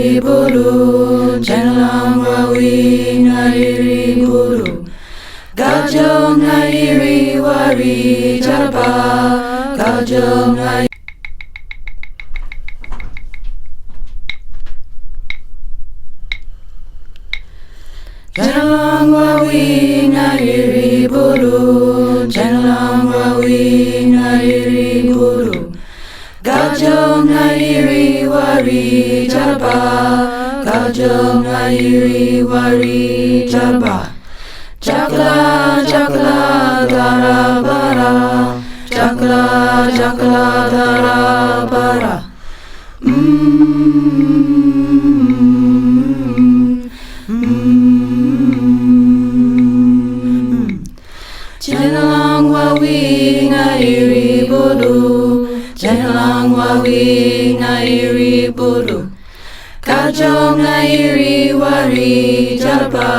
iri buru, Janlang wawi na iri buru. Gajong na iri wari jarba, gajong na Janlang wawi na iri buru, Janlang wawi na iri buru. Gajong na iri wari jarba, gajong na iri wari jarba. Jakla jakla dara bara, jakla jakla dara bara. Janlang wawi na iri bodu, janlang wawi na iri bodu. Gajong na iri wari jarba,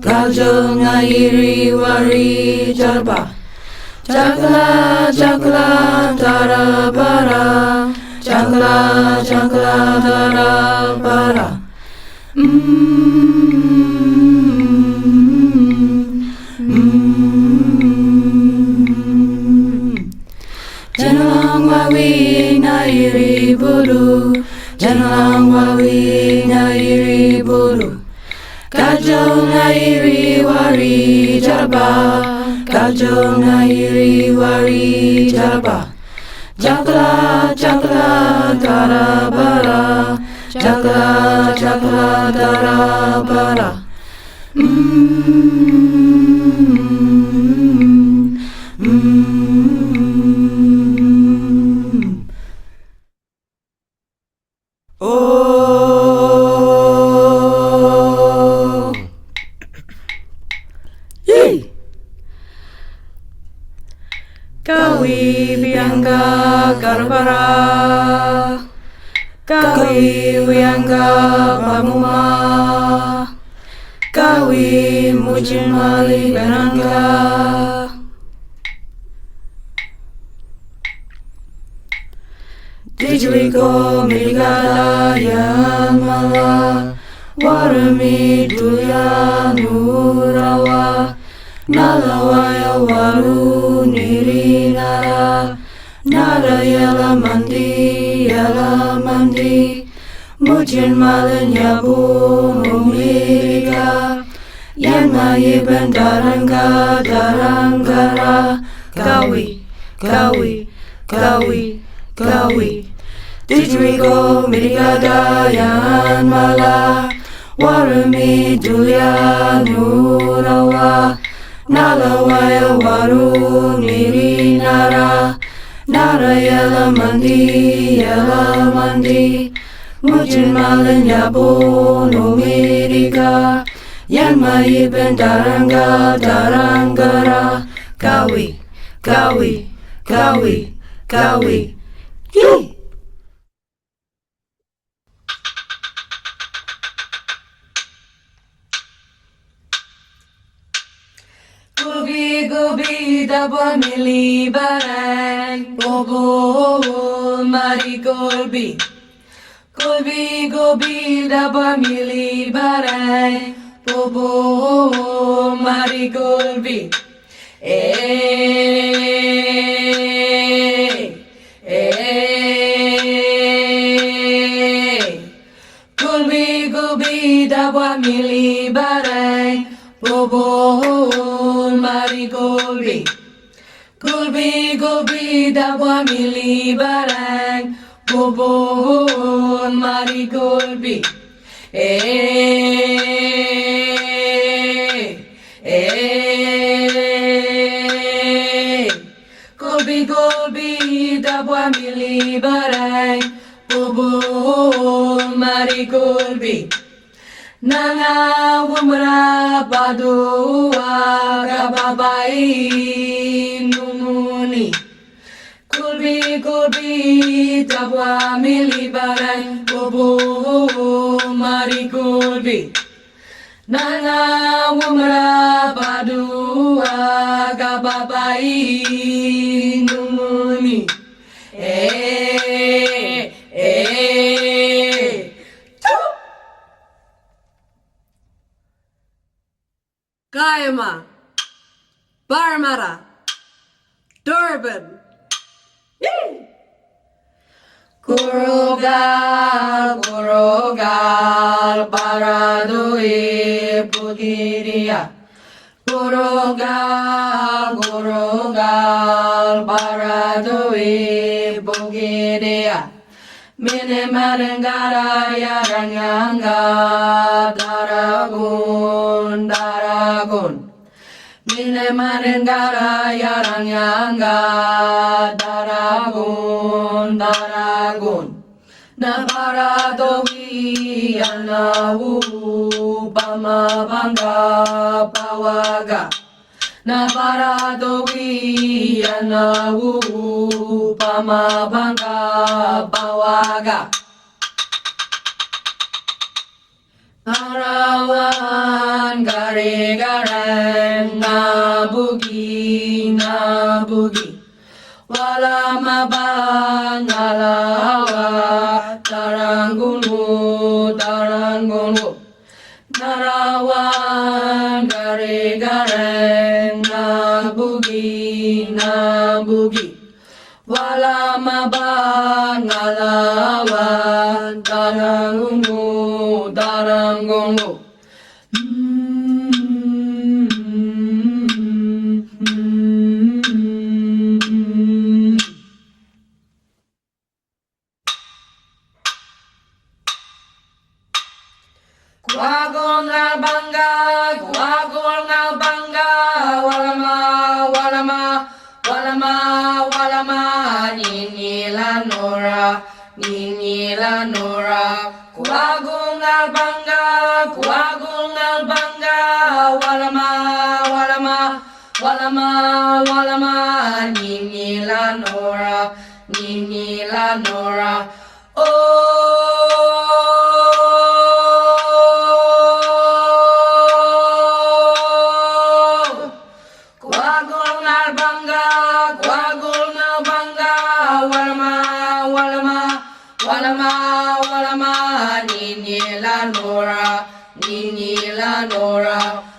gajong na iri wari jarba. Jakla jakla dara bara, jakla jakla dara bara. Janlang wawi na iri bodu, janlang wawi na iri bodu. Gajong na iri wari jarba, gajong na iri wari jarba. Jakla jakla dara bara, jakla jakla dara bara. Oh, yee! Kawi biangga karbara, kawi biangga pamuma, kawi mujin mali berangga. Dijliko miligada yang mala, warmi duya nurawa, nalawaya waru niri nara, nara yala mandi, mujin malenya bunu miliga, yang mayi bendaranga darangara, kawi, kawi, kawi, kawi. Dijliko miligada yang mala, warmi duya nurawa, nalawaya waru niri nara, nara yala mandi, mujin malenya bunu miliga, yang mayi bendaranga darangara, kawi, kawi, kawi, kawi. Yee! Gobi gobi dabwa mili barang, bobo mari golbi. Gobi gobi dabwa mili barang, bobo mari golbi. Golbi golbi dabwa mili barang, bobo mari golbi. Golbi golbi dabwa mili barang, bobo mari golbi. Golbi golbi dabwa mili barang, bobo mari golbi. Nanga wumra badua gababai numuni. Golbi golbi dabwa mili barang, bobo mari golbi. Nanga wumra badua gababai numuni. Chop! Kiama, Parramatta, Durban. Kurogal, Paradoi, Bugiria. Kurogal, Paradoi, Bugiria. Mine Marangara Yaranganga, Daragun. Mine Marangara Yaranganga, Daragun. Nabaradowi anawu pamabanga pawaga. Nabaradowi anawu pamabanga pawaga. Arawan gare-gareng nabugi. Wala mabangalawa tarangunu. Narawan gare-gareng nabugi. Wala mabangalawa tarangunu. Guagol ngal bangga, walama, nini la nora. Guagol ngal bangga, walama, nini la nora. Walama, nini la nora.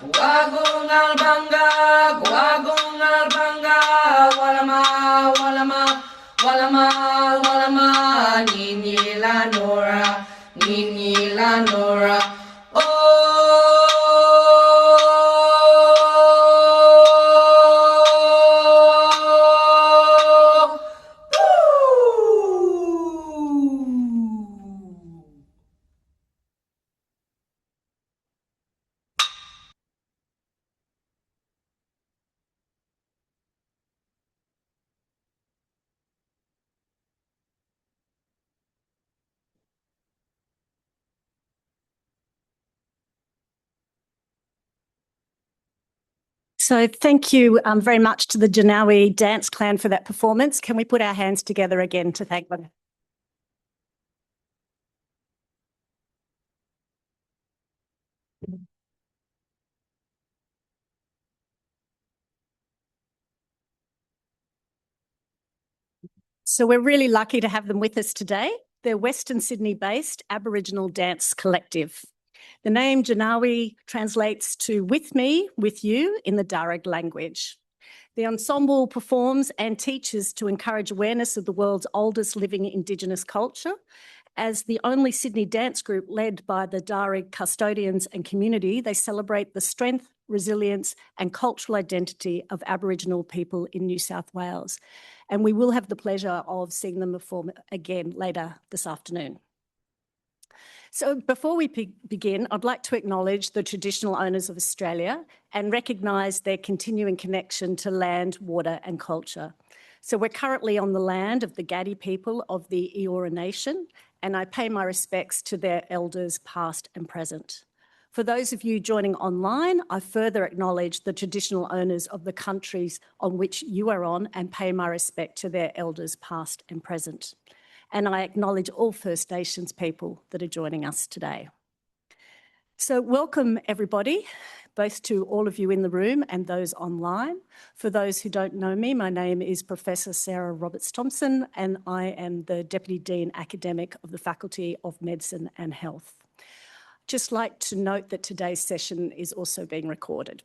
Guagol ngal bangga, walama, nini la nora. So thank you very much to the Janawi Dance Clan for that performance. Can we put our hands together again to thank them? So we're really lucky to have them with us today. They're Western Sydney-based Aboriginal dance collective. The name Janawi translates to with me, with you in the Darug language. The ensemble performs and teaches to encourage awareness of the world's oldest living Indigenous culture. As the only Sydney dance group led by the Darug custodians and community, they celebrate the strength, resilience and cultural identity of Aboriginal people in New South Wales. And we will have the pleasure of seeing them perform again later this afternoon. So before we begin, I'd like to acknowledge the traditional owners of Australia and recognise their continuing connection to land, water and culture. So we're currently on the land of the Gadi people of the Eora Nation, and I pay my respects to their elders past and present. For those of you joining online, I further acknowledge the traditional owners of the countries on which you are on and pay my respect to their elders past and present. And I acknowledge all First Nations people that are joining us today. So welcome everybody, both to all of you in the room and those online. For those who don't know me, my name is Professor Sarah Roberts-Thompson and I am the Deputy Dean Academic of the Faculty of Medicine and Health. Just like to note that today's session is also being recorded.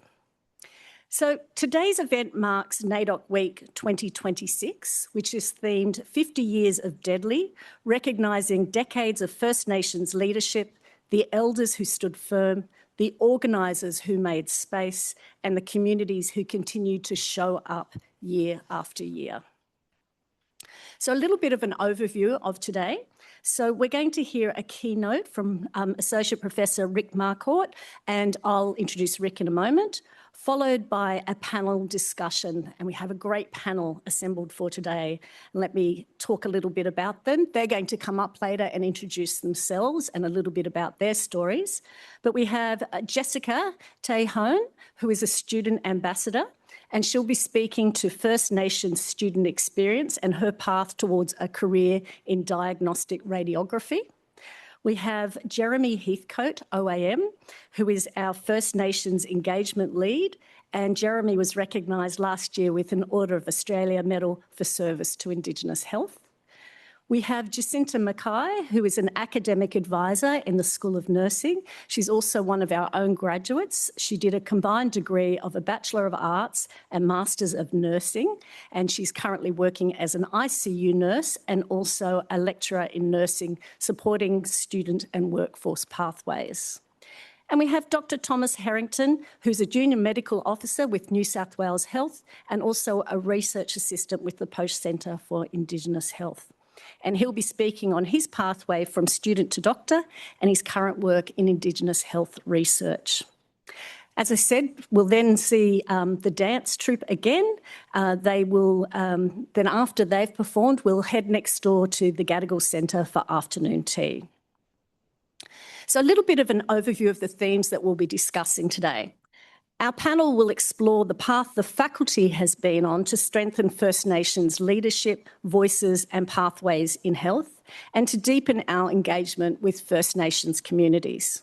So today's event marks NAIDOC Week 2026, which is themed 50 Years of Deadly, recognising decades of First Nations leadership, the elders who stood firm, the organisers who made space, and the communities who continue to show up year after year. So a little bit of an overview of today. So we're going to hear a keynote from Associate Professor Rick Marcourt, and I'll introduce Rick in a moment, followed by a panel discussion. And we have a great panel assembled for today. Let me talk a little bit about them. They're going to come up later and introduce themselves and a little bit about their stories. But we have Jessica Tahone, who is a student ambassador, and she'll be speaking to First Nations student experience and her path towards a career in diagnostic radiography. We have Jeremy Heathcote, OAM, who is our First Nations engagement lead, and Jeremy was recognised last year with an Order of Australia Medal for service to Indigenous health. We have Jacinta Mackay, who is an academic advisor in the School of Nursing. She's also one of our own graduates. She did a combined degree of a Bachelor of Arts and Masters of Nursing, and she's currently working as an ICU nurse and also a lecturer in nursing, supporting student and workforce pathways. And we have Dr. Thomas Harrington, who's a junior medical officer with New South Wales Health and also a research assistant with the Post Centre for Indigenous Health. And he'll be speaking on his pathway from student to doctor and his current work in Indigenous health research. As I said, we'll then see the dance troupe again. They will, then after they've performed, we'll head next door to the Gadigal Centre for afternoon tea. So a little bit of an overview of the themes that we'll be discussing today. Our panel will explore the path the faculty has been on to strengthen First Nations leadership, voices and pathways in health, and to deepen our engagement with First Nations communities.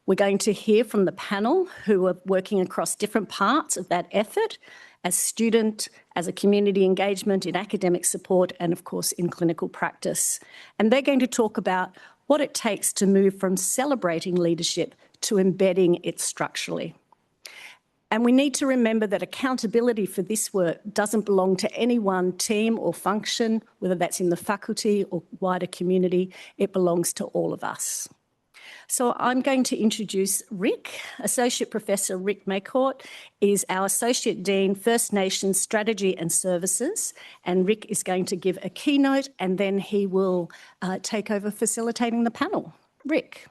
We're going to hear from the panel who are working across different parts of that effort as student, as a community engagement, in academic support, and of course in clinical practice. And they're going to talk about what it takes to move from celebrating leadership to embedding it structurally. And we need to remember that accountability for this work doesn't belong to any one team or function, whether that's in the faculty or wider community. It belongs to all of us. So I'm going to introduce Rick. Associate Professor Rick Marcourt is our Associate Dean, First Nations Strategy and Services. And Rick is going to give a keynote and then he will take over facilitating the panel. Rick.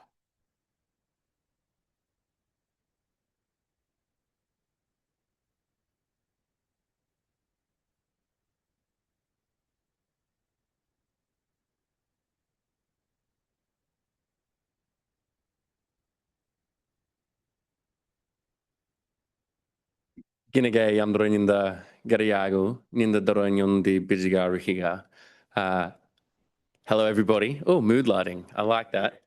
Ginagay Yandroninda Gariago, Ninda Doronyondi Bijiga Rikiga. Hello, everybody. Oh, mood lighting. I like that.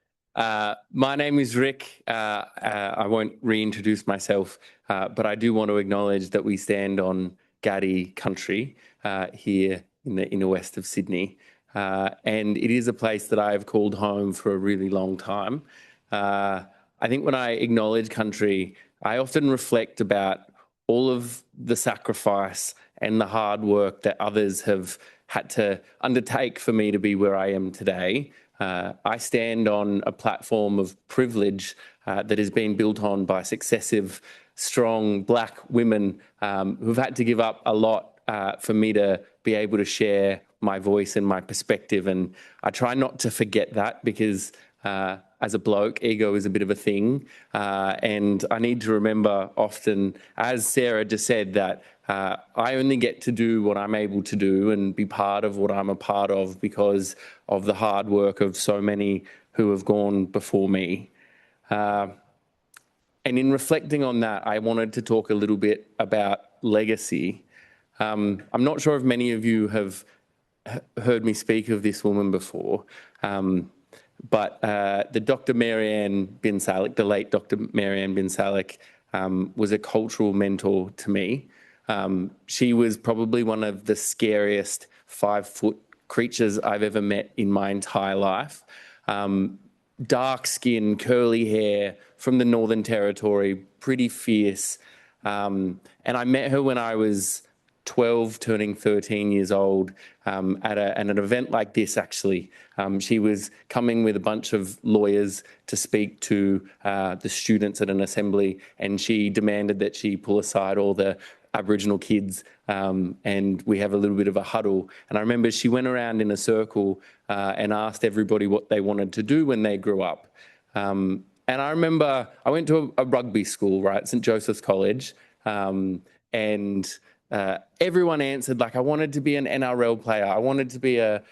My name is Rick. I won't reintroduce myself, but I do want to acknowledge that we stand on Gadi country here in the inner west of Sydney. And it is a place that I've called home for a really long time. I think when I acknowledge country, I often reflect about all of the sacrifice and the hard work that others have had to undertake for me to be where I am today. I stand on a platform of privilege that has been built on by successive, strong Black women who've had to give up a lot for me to be able to share my voice and my perspective. And I try not to forget that because as a bloke, ego is a bit of a thing. And I need to remember often, as Sarah just said, that I only get to do what I'm able to do and be part of what I'm a part of because of the hard work of so many who have gone before me. And in reflecting on that, I wanted to talk a little bit about legacy. I'm not sure if many of you have heard me speak of this woman before, but the Dr. Marianne bin Salek, the late Dr. Marianne bin Salek, was a cultural mentor to me. She was probably one of the scariest 5-foot creatures I've ever met in my entire life. Dark skin, curly hair, from the Northern Territory, pretty fierce. And I met her when I was 12, turning 13 years old, at an event like this, actually. She was coming with a bunch of lawyers to speak to the students at an assembly, and she demanded that she pull aside all the Aboriginal kids, and we have a little bit of a huddle. And I remember she went around in a circle and asked everybody what they wanted to do when they grew up. And I remember I went to a rugby school, right, St Joseph's College, and everyone answered, like, I wanted to be an NRL player. I wanted to be a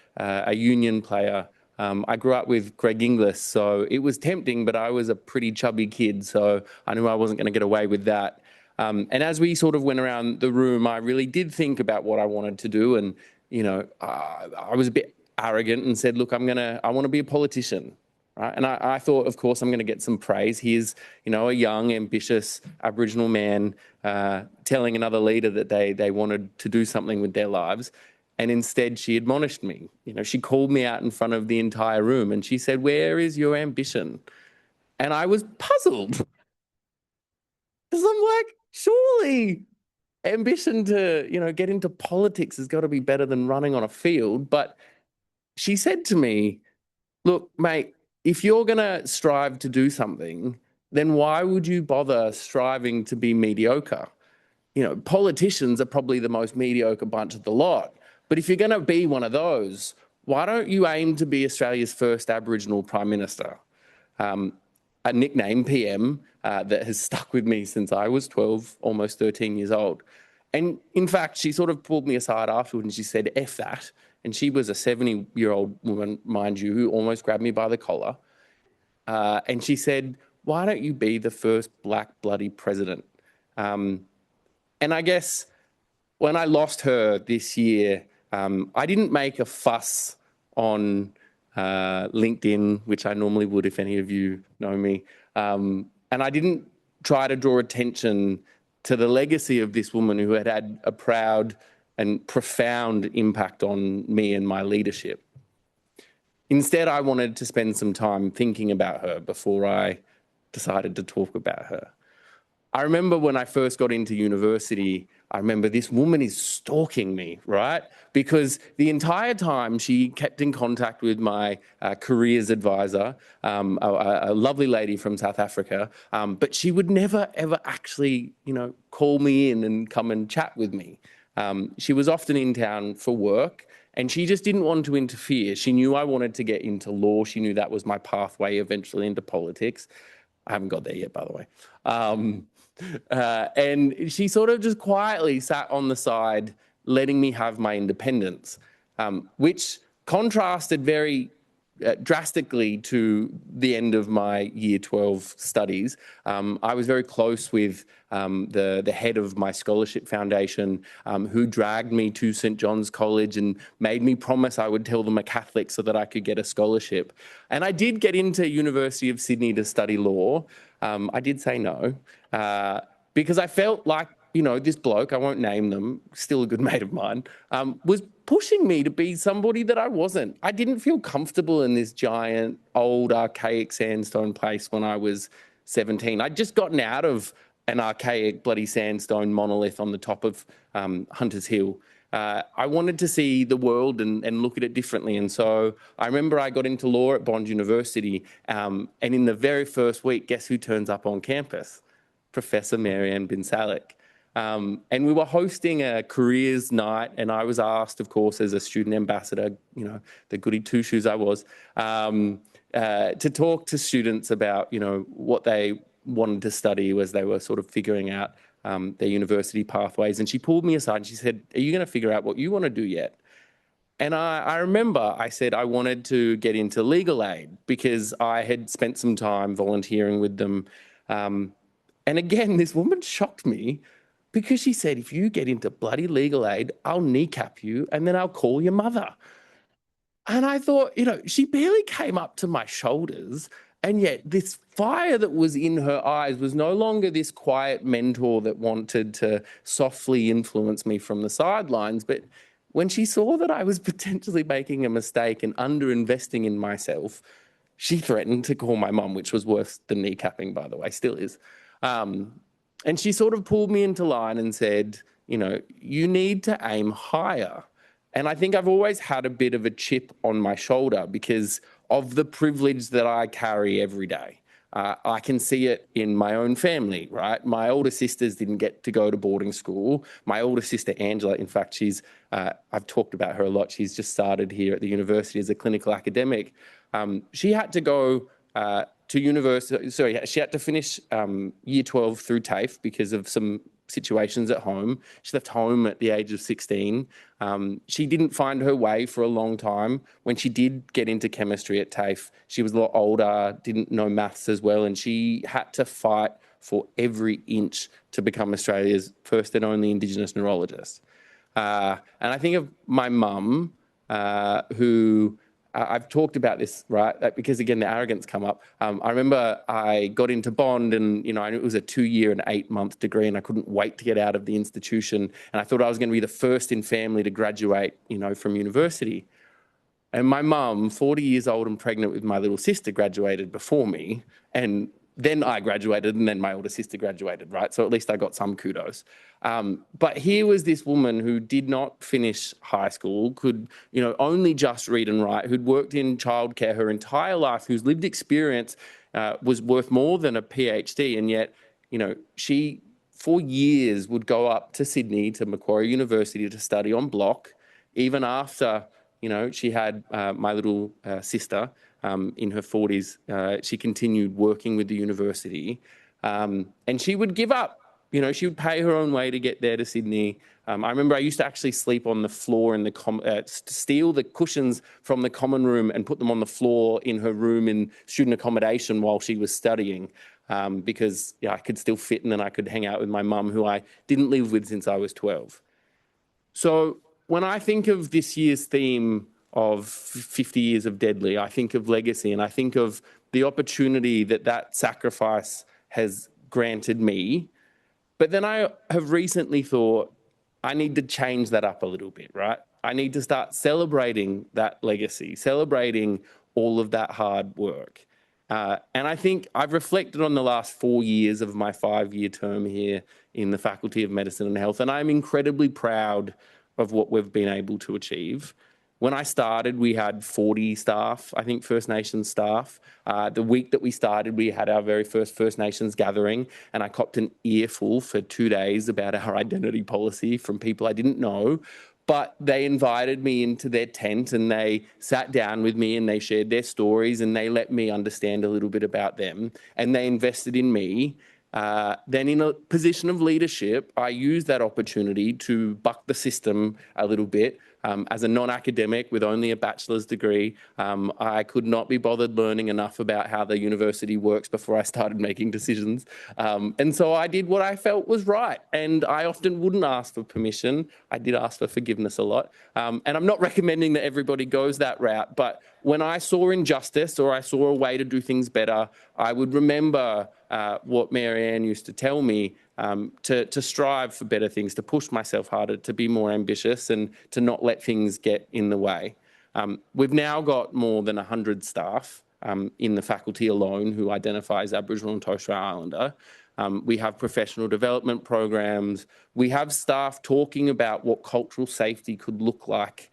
union player. I grew up with Greg Inglis, so it was tempting, but I was a pretty chubby kid, so I knew I wasn't going to get away with that. And as we sort of went around the room, I really did think about what I wanted to do. And, you know, I was a bit arrogant and said, look, I want to be a politician. Right? And I thought, of course, I'm going to get some praise. Here's, you know, a young, ambitious Aboriginal man telling another leader that they wanted to do something with their lives. And instead, she admonished me. You know, she called me out in front of the entire room and she said, where is your ambition? And I was puzzled. Because I'm like, surely ambition to, you know, get into politics has got to be better than running on a field. But she said to me, look, mate, if you're going to strive to do something, then why would you bother striving to be mediocre? You know, politicians are probably the most mediocre bunch of the lot. But if you're going to be one of those, why don't you aim to be Australia's first Aboriginal Prime Minister? A nickname, PM, that has stuck with me since I was 12, almost 13 years old. And in fact, she sort of pulled me aside afterward and she said, F that. And she was a 70-year-old woman, mind you, who almost grabbed me by the collar. And she said, why don't you be the first black bloody president? And I guess when I lost her this year, I didn't make a fuss on LinkedIn, which I normally would if any of you know me. And I didn't try to draw attention to the legacy of this woman who had had a proud and profound impact on me and my leadership. Instead, I wanted to spend some time thinking about her before I decided to talk about her. I remember when I first got into university, I remember this woman is stalking me, right? Because the entire time she kept in contact with my careers advisor, a lovely lady from South Africa, but she would never, ever actually, you know, call me in and come and chat with me. She was often in town for work and she just didn't want to interfere. She knew I wanted to get into law. She knew that was my pathway eventually into politics. I haven't got there yet, by the way. And she sort of just quietly sat on the side, letting me have my independence, which contrasted very drastically to the end of my year 12 studies. I was very close with the head of my scholarship foundation, who dragged me to St John's College and made me promise I would tell them a Catholic so that I could get a scholarship. And I did get into University of Sydney to study law. I did say no, because I felt like, you know, this bloke, I won't name them, still a good mate of mine, was pushing me to be somebody that I wasn't. I didn't feel comfortable in this giant, old, archaic sandstone place when I was 17. I'd just gotten out of an archaic, bloody sandstone monolith on the top of Hunters Hill. I wanted to see the world and look at it differently. And so I remember I got into law at Bond University, and in the very first week, guess who turns up on campus? Professor Marianne bin Salek. And we were hosting a careers night, and I was asked, of course, as a student ambassador, you know, the goody two-shoes I was, to talk to students about, you know, what they wanted to study as they were sort of figuring out their university pathways. And she pulled me aside and she said, are you going to figure out what you want to do yet? And I remember I said I wanted to get into legal aid because I had spent some time volunteering with them. And again, this woman shocked me because she said, if you get into bloody legal aid, I'll kneecap you and then I'll call your mother. And I thought, you know, she barely came up to my shoulders, and yet this fire that was in her eyes was no longer this quiet mentor that wanted to softly influence me from the sidelines. But when she saw that I was potentially making a mistake and underinvesting in myself, she threatened to call my mum, which was worse than kneecapping, by the way, still is. And she sort of pulled me into line and said, you know, you need to aim higher. And I think I've always had a bit of a chip on my shoulder because of the privilege that I carry every day. I can see it in my own family, right? My older sisters didn't get to go to boarding school. My older sister, Angela, in fact, I've talked about her a lot. She's just started here at the university as a clinical academic. She had to go to university, she had to finish year 12 through TAFE because of some situations at home. She left home at the age of 16. She didn't find her way for a long time. When she did get into chemistry at TAFE, she was a lot older, didn't know maths as well, and she had to fight for every inch to become Australia's first and only Indigenous neurologist. And I think of my mum, who I've talked about this, right? Because again, the arrogance come up. I remember I got into Bond and, you know, it was a 2-year and 8-month degree and I couldn't wait to get out of the institution. And I thought I was going to be the first in family to graduate, you know, from university. And my mum, 40 years old and pregnant with my little sister, graduated before me. And then I graduated and then my older sister graduated, right? So at least I got some kudos. But here was this woman who did not finish high school, could, you know, only just read and write, who'd worked in childcare her entire life, whose lived experience was worth more than a PhD. And yet, you know, she, for years, would go up to Sydney, to Macquarie University to study on block, even after, you know, she had my little sister in her 40s. She continued working with the university and she would give up. You know, she would pay her own way to get there to Sydney. I remember I used to actually sleep on the floor in the steal the cushions from the common room and put them on the floor in her room in student accommodation while she was studying because I could still fit and then I could hang out with my mum, who I didn't live with since I was 12. So when I think of this year's theme of 50 years of Deadly, I think of legacy and I think of the opportunity that that sacrifice has granted me. But then I have recently thought I need to change that up a little bit, right? I need to start celebrating that legacy, celebrating all of that hard work. And I think I've reflected on the last 4 years of my 5-year term here in the Faculty of Medicine and Health, and I'm incredibly proud of what we've been able to achieve. When I started, we had 40 staff, I think First Nations staff. The week that we started, we had our very first First Nations gathering, and I copped an earful for 2 days about our identity policy from people I didn't know. But they invited me into their tent and they sat down with me and they shared their stories and they let me understand a little bit about them and they invested in me. Then in a position of leadership, I used that opportunity to buck the system a little bit. As a non-academic with only a bachelor's degree, I could not be bothered learning enough about how the university works before I started making decisions. And so I did what I felt was right. And I often wouldn't ask for permission. I did ask for forgiveness a lot. And I'm not recommending that everybody goes that route, but when I saw injustice or I saw a way to do things better, I would remember what Marianne used to tell me, to strive for better things, to push myself harder, to be more ambitious and to not let things get in the way. We've now got more than 100 staff in the faculty alone who identify as Aboriginal and Torres Strait Islander. We have professional development programs. We have staff talking about what cultural safety could look like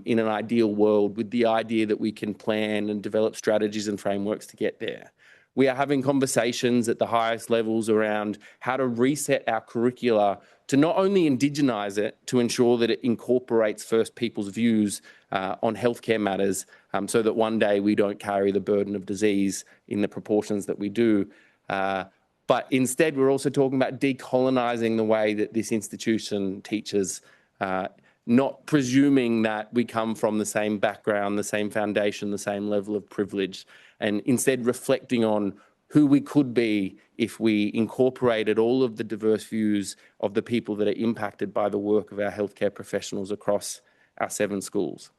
in an ideal world, with the idea that we can plan and develop strategies and frameworks to get there. We are having conversations at the highest levels around how to reset our curricula to not only indigenize it, to ensure that it incorporates First Peoples' views on healthcare matters, so that one day we don't carry the burden of disease in the proportions that we do. But instead, we're also talking about decolonising the way that this institution teaches, not presuming that we come from the same background, the same foundation, the same level of privilege, and instead reflecting on who we could be if we incorporated all of the diverse views of the people that are impacted by the work of our healthcare professionals across our 7 schools.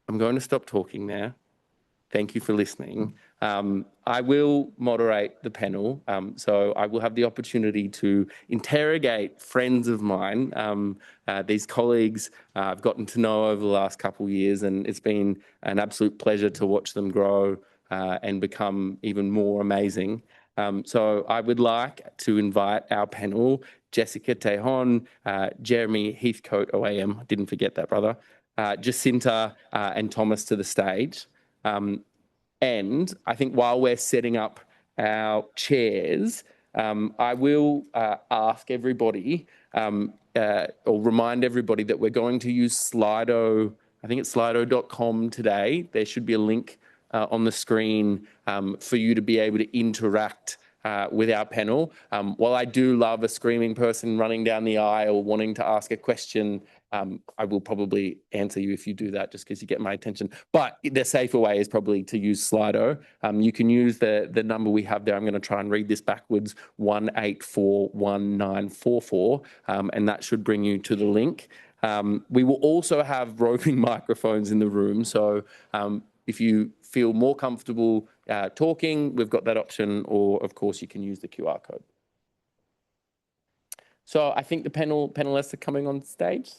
I'm going to stop talking now. Thank you for listening. I will moderate the panel, so I will have the opportunity to interrogate friends of mine, these colleagues I've gotten to know over the last couple of years, and it's been an absolute pleasure to watch them grow and become even more amazing. So I would like to invite our panel, Jessica Tejon, Jeremy Heathcote OAM, didn't forget that, brother, Jacinta and Thomas to the stage. And I think while we're setting up our chairs, I will ask everybody or remind everybody that we're going to use Slido. I think it's slido.com today. There should be a link on the screen for you to be able to interact with our panel. While I do love a screaming person running down the aisle wanting to ask a question, I will probably answer you if you do that just because you get my attention. But the safer way is probably to use Slido. You can use the number we have there. I'm going to try and read this backwards, 1841944, and that should bring you to the link. We will also have roving microphones in the room. So if you feel more comfortable talking, we've got that option, or of course you can use the QR code. So I think the panelists are coming on stage,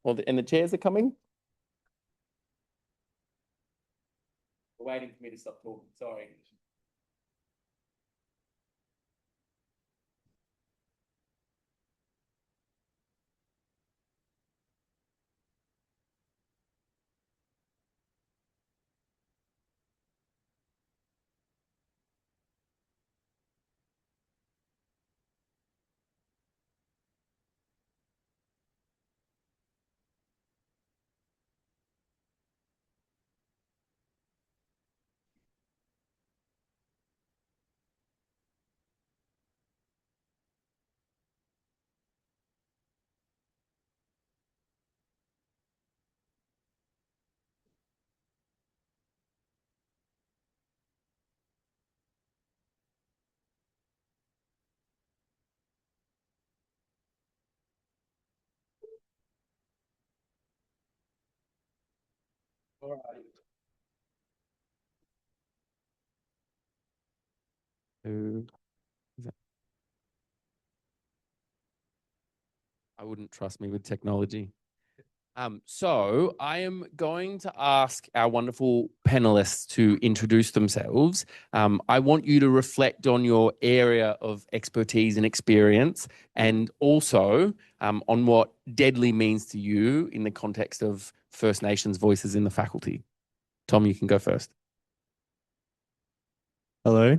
and the chairs are coming. We're waiting for me to stop talking, sorry. All right. I wouldn't trust me with technology. So I am going to ask our wonderful panelists to introduce themselves. I want you to reflect on your area of expertise and experience, and also on what deadly means to you in the context of First Nations voices in the faculty. Tom, you can go first. Hello,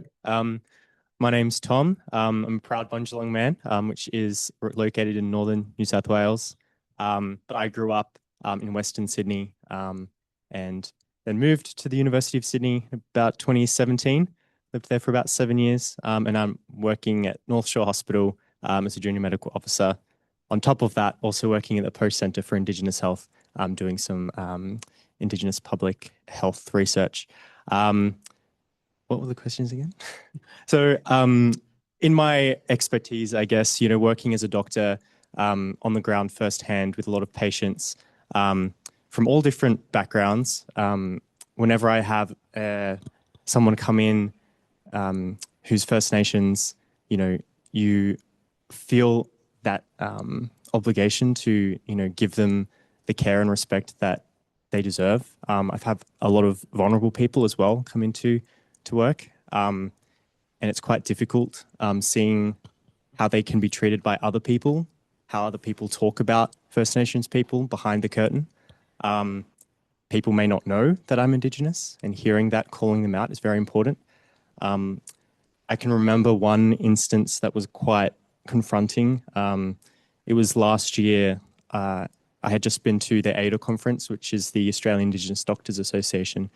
my name's Tom. I'm a proud Bundjalung man, which is located in northern New South Wales. But I grew up in Western Sydney and then moved to the University of Sydney about 2017. Lived there for about 7 years, and I'm working at North Shore Hospital as a junior medical officer. On top of that, also working at the Post Centre for Indigenous Health, doing some Indigenous public health research. What were the questions again? So in my expertise, I guess, working as a doctor on the ground firsthand with a lot of patients from all different backgrounds, whenever I have someone come in who's First Nations, you feel that obligation to, give them the care and respect that they deserve. I've had a lot of vulnerable people as well come into work, and it's quite difficult seeing how they can be treated by other people, how other people talk about First Nations people behind the curtain. People may not know that I'm Indigenous, and hearing that, calling them out is very important. I can remember one instance that was quite confronting. It was last year. I had just been to the NAIDOC conference, which is the Australian Indigenous Doctors Association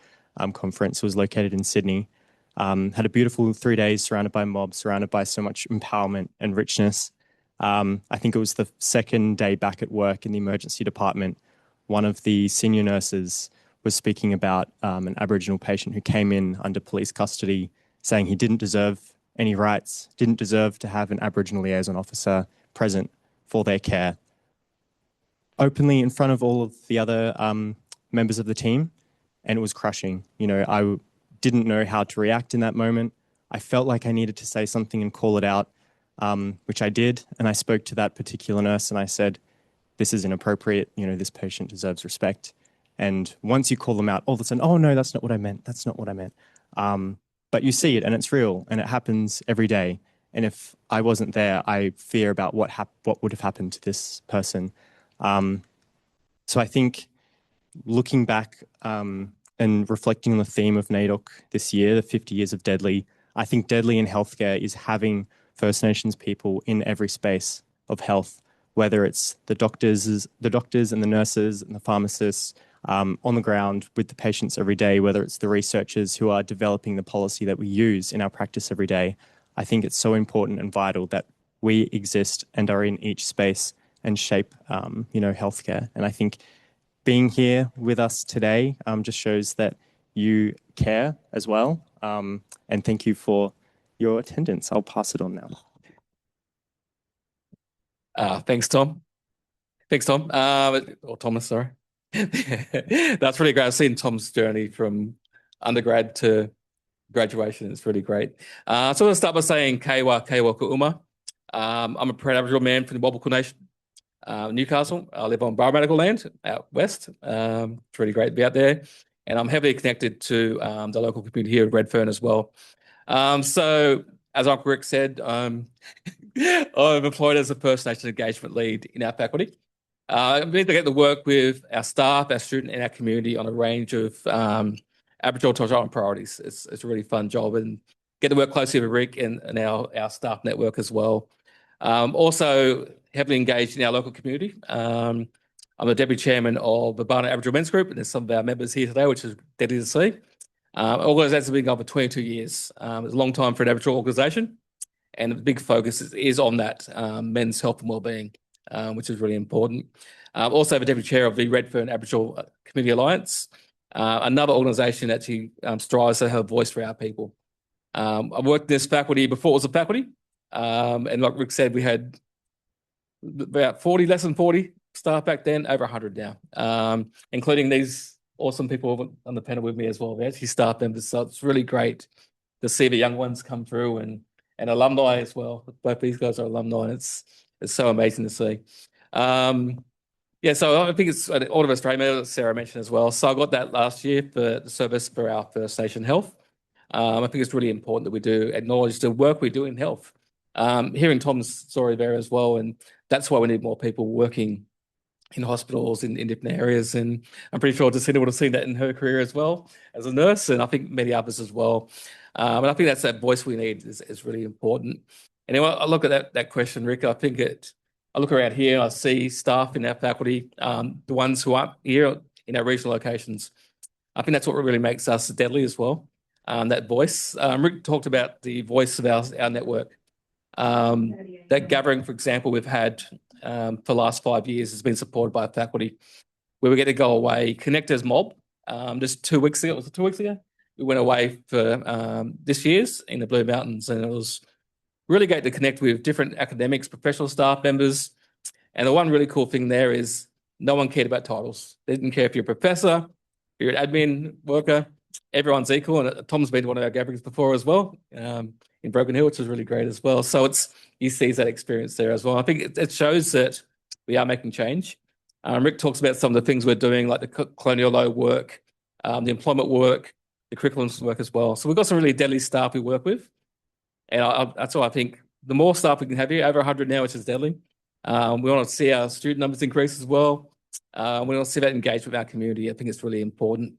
conference. It was located in Sydney. Had a beautiful 3 days surrounded by mobs, surrounded by so much empowerment and richness. I think it was the second day back at work in the emergency department. One of the senior nurses was speaking about an Aboriginal patient who came in under police custody, saying he didn't deserve any rights, didn't deserve to have an Aboriginal liaison officer present for their care. Openly in front of all of the other members of the team, and it was crushing. I didn't know how to react in that moment. I felt like I needed to say something and call it out, which I did. And I spoke to that particular nurse and I said, this is inappropriate. This patient deserves respect. And once you call them out, all of a sudden, oh no, that's not what I meant. That's not what I meant. but you see it and it's real and it happens every day. And if I wasn't there, I fear about what would have happened to this person. So I think looking back and reflecting on the theme of NAIDOC this year, the 50 years of Deadly, I think Deadly in healthcare is having First Nations people in every space of health, whether it's the doctors and the nurses and the pharmacists on the ground with the patients every day, whether it's the researchers who are developing the policy that we use in our practice every day. I think it's so important and vital that we exist and are in each space and shape, healthcare. And I think being here with us today just shows that you care as well. And thank you for your attendance. I'll pass it on now. Thanks, Tom. Or Thomas, sorry. That's really great. I've seen Tom's journey from undergrad to graduation. It's really great. So I'm going to start by saying Kaiwa Ku'uma. I'm a proud Aboriginal man from the Wabble Nation, Newcastle. I live on biomedical land out west. It's really great to be out there. And I'm heavily connected to the local community here in Redfern as well. So as Uncle Rick said, I'm employed as a First Nations engagement lead in our faculty. I'm going to get to work with our staff, our student, and our community on a range of Aboriginal and Torres Strait Islander priorities. It's a really fun job, and get to work closely with Rick and our staff network as well. Also heavily engaged in our local community. I'm the deputy chairman of the Barna Aboriginal Men's Group, and there's some of our members here today, which is deadly to see. Organisation's been going for 22 years. It's a long time for an Aboriginal organisation, and the big focus is on that men's health and wellbeing, which is really important. Also the deputy chair of the Redfern Aboriginal Community Alliance, another organisation that actually strives to have a voice for our people. I've worked in this faculty before it was a faculty, and like Rick said, we had about less than 40 staff back then, over 100 now, including these awesome people on the panel with me as well. They're actually staff members, so it's really great to see the young ones come through and alumni as well. Both these guys are alumni, and it's so amazing to see. So I think it's an Order of Australia, as Sarah mentioned as well. So I got that last year for the service for our First Nation health. I think it's really important that we do acknowledge the work we do in health. Hearing Tom's story there as well, and that's why we need more people working in hospitals in different areas. And I'm pretty sure Jacinda would have seen that in her career as well as a nurse, and I think many others as well. And I think that's that voice we need is really important. And when I look at that question, Rick, I look around here and I see staff in our faculty, the ones who aren't here in our regional locations. I think that's what really makes us deadly as well, that voice. Rick talked about the voice of our network. That gathering, for example, we've had for the last 5 years has been supported by faculty, where we get to go away, connect as mob. Just 2 weeks ago, was it 2 weeks ago? We went away for this year's in the Blue Mountains, and it was really great to connect with different academics, professional staff members. And the one really cool thing there is no one cared about titles. They didn't care if you're a professor, if you're an admin worker, everyone's equal. And Tom's been to one of our gatherings before as well, in Broken Hill, which was really great as well. So he sees that experience there as well. I think it shows that we are making change. Rick talks about some of the things we're doing, like the colonial law work, the employment work, the curriculum work as well. So we've got some really deadly staff we work with. And that's why I think the more staff we can have here, over 100 now, which is deadly. We want to see our student numbers increase as well. We want to see that engagement with our community. I think it's really important.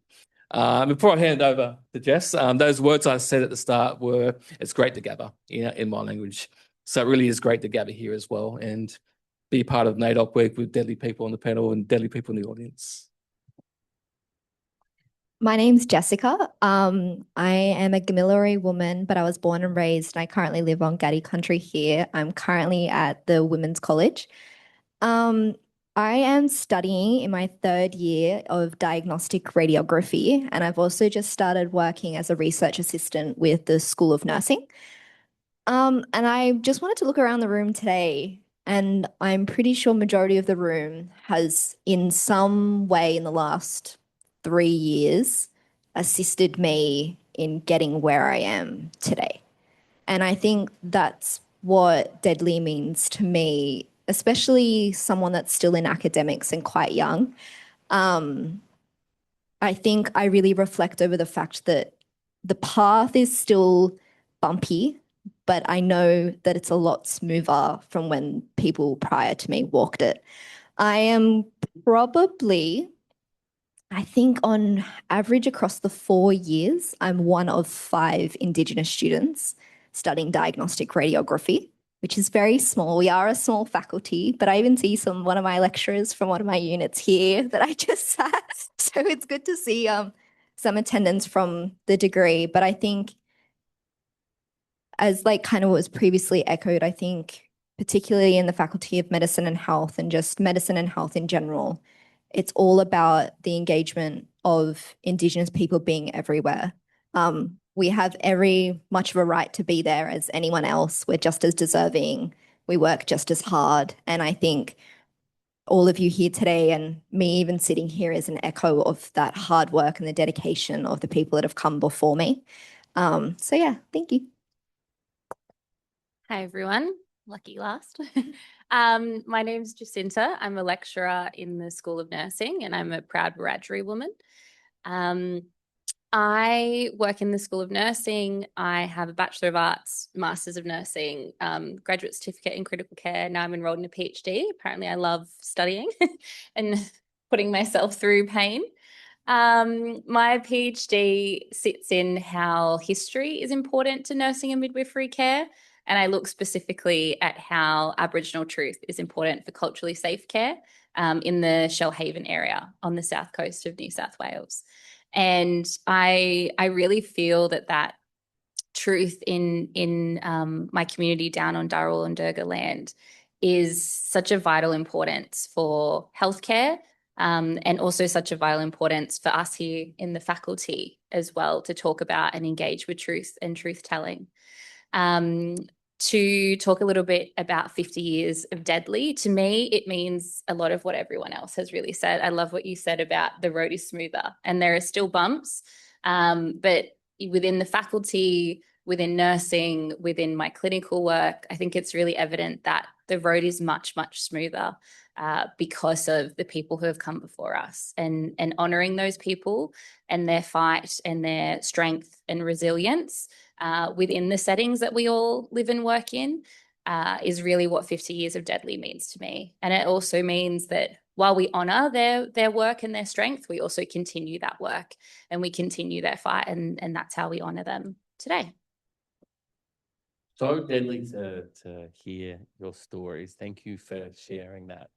Before I hand over to Jess, those words I said at the start were, it's great to gather in my language. So it really is great to gather here as well and be part of NAIDOC work with deadly people on the panel and deadly people in the audience. My name's Jessica. I am a Gamilari woman, but I was born and raised, and I currently live on Gadi country here. I'm currently at the Women's College. I am studying in my 3rd year of diagnostic radiography, and I've also just started working as a research assistant with the School of Nursing. And I just wanted to look around the room today, and I'm pretty sure majority of the room has in some way in the last 3 years assisted me in getting where I am today. And I think that's what deadly means to me, especially someone that's still in academics and quite young. I think I really reflect over the fact that the path is still bumpy, but I know that it's a lot smoother from when people prior to me walked it. I am probably, I think on average across the 4 years, I'm one of 5 Indigenous students studying diagnostic radiography, which is very small. We are a small faculty, but I even see one of my lecturers from one of my units here that I just sat. So it's good to see some attendance from the degree. But I think, as like kind of was previously echoed, I think particularly in the Faculty of Medicine and Health and just medicine and health in general, it's all about the engagement of Indigenous people being everywhere. We have every much of a right to be there as anyone else. We're just as deserving. We work just as hard. And I think all of you here today and me even sitting here is an echo of that hard work and the dedication of the people that have come before me. So yeah, thank you. Hi, everyone. Lucky last. My name's Jacinta. I'm a lecturer in the School of Nursing and I'm a proud Wiradjuri woman. I work in the School of Nursing. I have a Bachelor of Arts, Masters of Nursing, graduate certificate in critical care. Now I'm enrolled in a PhD. Apparently I love studying and putting myself through pain. My PhD sits in how history is important to nursing and midwifery care. And I look specifically at how Aboriginal truth is important for culturally safe care in the Shellhaven area on the south coast of New South Wales. And I really feel that truth in my community down on Darul and Durga land is such a vital importance for healthcare and also such a vital importance for us here in the faculty as well to talk about and engage with truth and truth-telling. To talk a little bit about 50 years of Deadly, to me, it means a lot of what everyone else has really said. I love what you said about the road is smoother and there are still bumps, but within the faculty, within nursing, within my clinical work, I think it's really evident that the road is much, much smoother because of the people who have come before us and honouring those people and their fight and their strength and resilience within the settings that we all live and work in is really what 50 years of Deadly means to me. And it also means that while we honour their work and their strength, we also continue that work and we continue their fight, and that's how we honour them today. So deadly to hear your stories. Thank you for sharing that.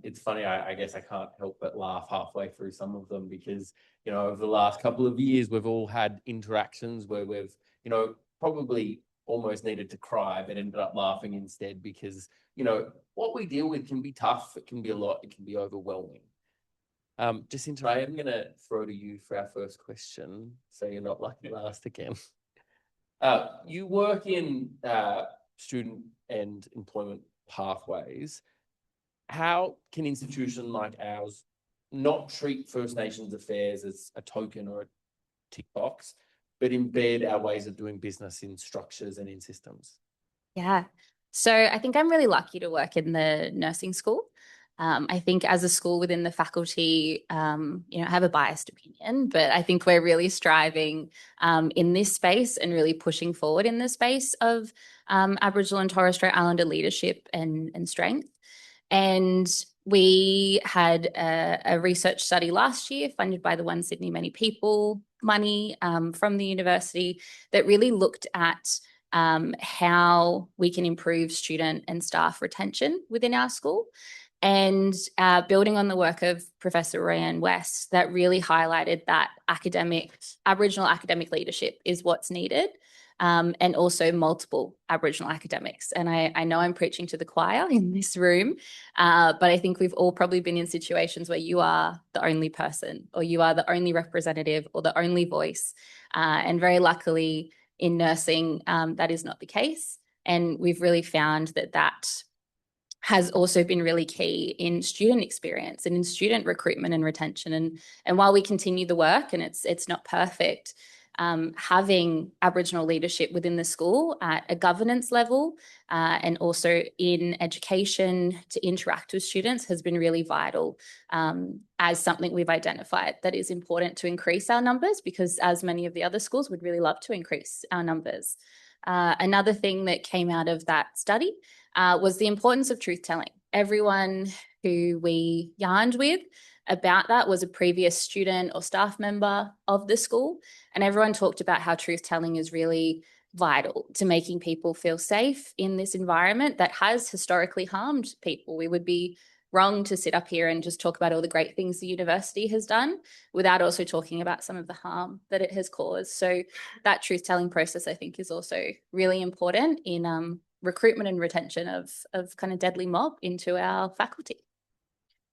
It's funny, I guess I can't help but laugh halfway through some of them because, you know, over the last couple of years, we've all had interactions where we've, you know, probably almost needed to cry, but ended up laughing instead because, you know, what we deal with can be tough. It can be a lot. It can be overwhelming. Jacinta, I am going to throw to you for our first question, so you're not lucky last again. You work in student and employment pathways. How can an institution like ours not treat First Nations affairs as a token or a tick box, but embed our ways of doing business in structures and in systems? Yeah. So I think I'm really lucky to work in the nursing school. I think as a school within the faculty, you know, I have a biased opinion, but I think we're really striving in this space and really pushing forward in the space of Aboriginal and Torres Strait Islander leadership and strength. And we had a research study last year funded by the One Sydney Many People money from the university that really looked at how we can improve student and staff retention within our school. And building on the work of Professor Royanne West, that really highlighted that Aboriginal academic leadership is what's needed, and also multiple Aboriginal academics. And I know I'm preaching to the choir in this room, but I think we've all probably been in situations where you are the only person or you are the only representative or the only voice. And very luckily in nursing, that is not the case. And we've really found that has also been really key in student experience and in student recruitment and retention. And while we continue the work and it's not perfect, having Aboriginal leadership within the school at a governance level and also in education to interact with students has been really vital as something we've identified that is important to increase our numbers, because as many of the other schools would really love to increase our numbers. Another thing that came out of that study was the importance of truth telling. Everyone who we yarned with about that was a previous student or staff member of the school, and everyone talked about how truth telling is really vital to making people feel safe in this environment that has historically harmed people. We would be wrong to sit up here and just talk about all the great things the university has done without also talking about some of the harm that it has caused. So that truth telling process, I think, is also really important in recruitment and retention of kind of deadly mob into our faculty.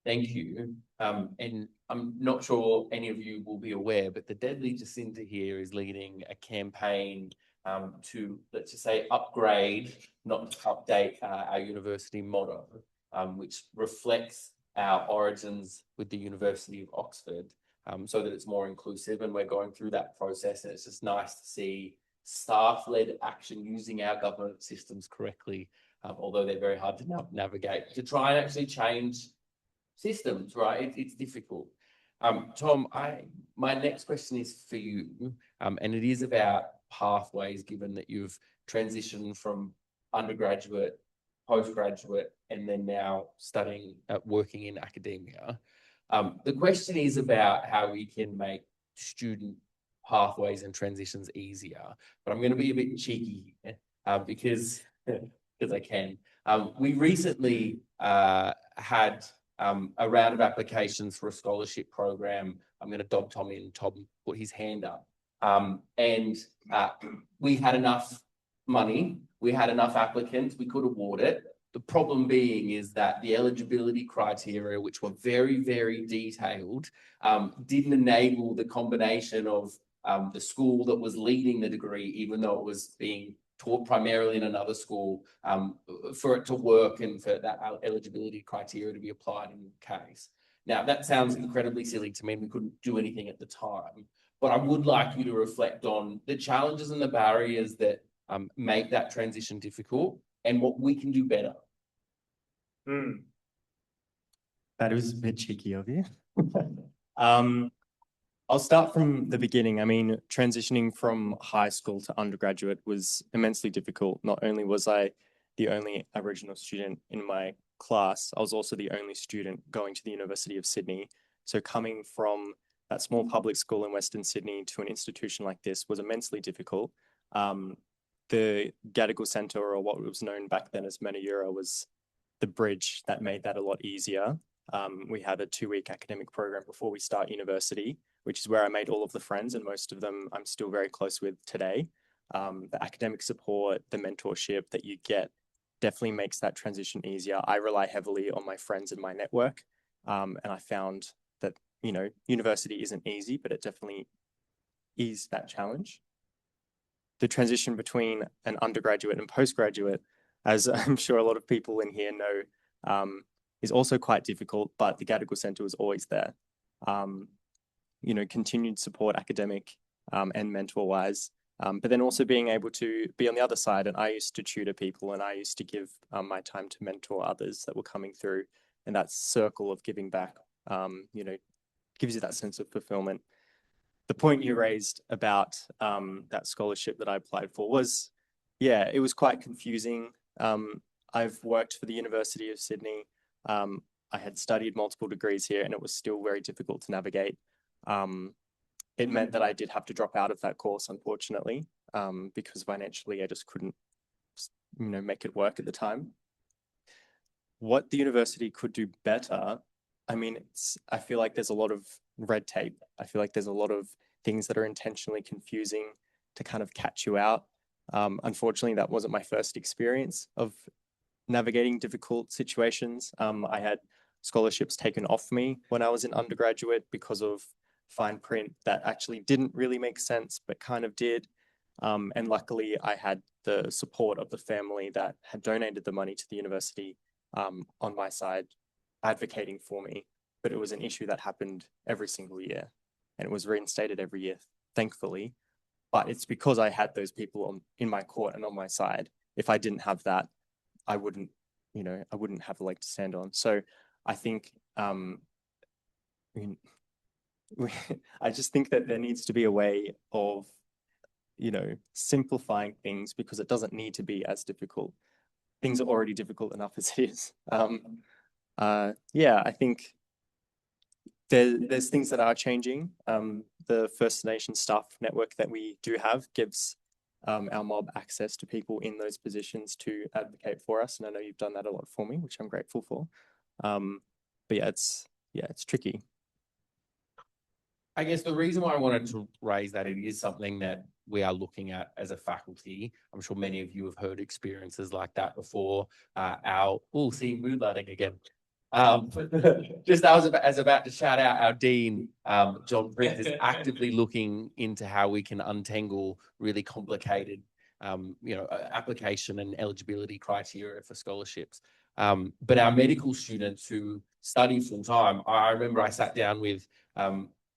Thank you. And I'm not sure any of you will be aware, but the Deadly Jacinta here is leading a campaign to, let's just say, upgrade, not update our university motto, which reflects our origins with the University of Oxford, so that it's more inclusive, and we're going through that process, and it's just nice to see staff-led action using our governance systems correctly, although they're very hard to navigate, to try and actually change systems, right? It's difficult. Tom, my next question is for you, and it is about pathways, given that you've transitioned from undergraduate, postgraduate, and then now working in academia. The question is about how we can make student pathways and transitions easier, but I'm going to be a bit cheeky because I can. We recently had a round of applications for a scholarship program. I'm going to dob Tom in. Tom put his hand up. And we had enough money. We had enough applicants. We could award it. The problem being is that the eligibility criteria, which were very, very detailed, didn't enable the combination of the school that was leading the degree, even though it was being taught primarily in another school, for it to work and for that eligibility criteria to be applied in the case. Now, that sounds incredibly silly to me, and we couldn't do anything at the time, but I would like you to reflect on the challenges and the barriers that make that transition difficult and what we can do better. That was a bit cheeky of you. I'll start from the beginning. I mean, transitioning from high school to undergraduate was immensely difficult. Not only was I the only Aboriginal student in my class, I was also the only student going to the University of Sydney. So coming from that small public school in Western Sydney to an institution like this was immensely difficult. The Gadigal Centre, or what was known back then as Menayura, was the bridge that made that a lot easier. We had a 2-week academic program before we start university, which is where I made all of the friends, and most of them I'm still very close with today. The academic support, the mentorship that you get definitely makes that transition easier. I rely heavily on my friends and my network, and I found that, you know, university isn't easy, but it definitely is that challenge. The transition between an undergraduate and postgraduate, as I'm sure a lot of people in here know, is also quite difficult, but the Gadigal Centre was always there. You know, continued support, academic and mentor-wise, but then also being able to be on the other side. And I used to tutor people, and I used to give my time to mentor others that were coming through. And that circle of giving back, you know, gives you that sense of fulfillment. The point you raised about that scholarship that I applied for was, yeah, it was quite confusing. I've worked for the University of Sydney. I had studied multiple degrees here, and it was still very difficult to navigate. It meant that I did have to drop out of that course, unfortunately, because financially I just couldn't, you know, make it work at the time. What the university could do better, I mean, I feel like there's a lot of red tape. I feel like there's a lot of things that are intentionally confusing to kind of catch you out. Unfortunately, that wasn't my first experience of navigating difficult situations. I had scholarships taken off me when I was in undergraduate because of fine print that actually didn't really make sense, but kind of did. And luckily, I had the support of the family that had donated the money to the university on my side, advocating for me. But it was an issue that happened every single year, and it was reinstated every year, thankfully. but it's because I had those people in my court and on my side. If I didn't have that, I wouldn't have a leg to stand on. So I think, I just think that there needs to be a way of, simplifying things, because it doesn't need to be as difficult. Things are already difficult enough as it is. Yeah, I think there's things that are changing. The First Nation staff network that we do have gives our mob access to people in those positions to advocate for us, and I know you've done that a lot for me, which I'm grateful for. But yeah, it's tricky. I guess the reason why I wanted to raise that, it is something that we are looking at as a faculty. I'm sure many of you have heard experiences like that before. Mood lighting again. Just I was about to shout out our dean, John Prince, is actively looking into how we can untangle really complicated, application and eligibility criteria for scholarships. But our medical students who study full time, I remember I sat down with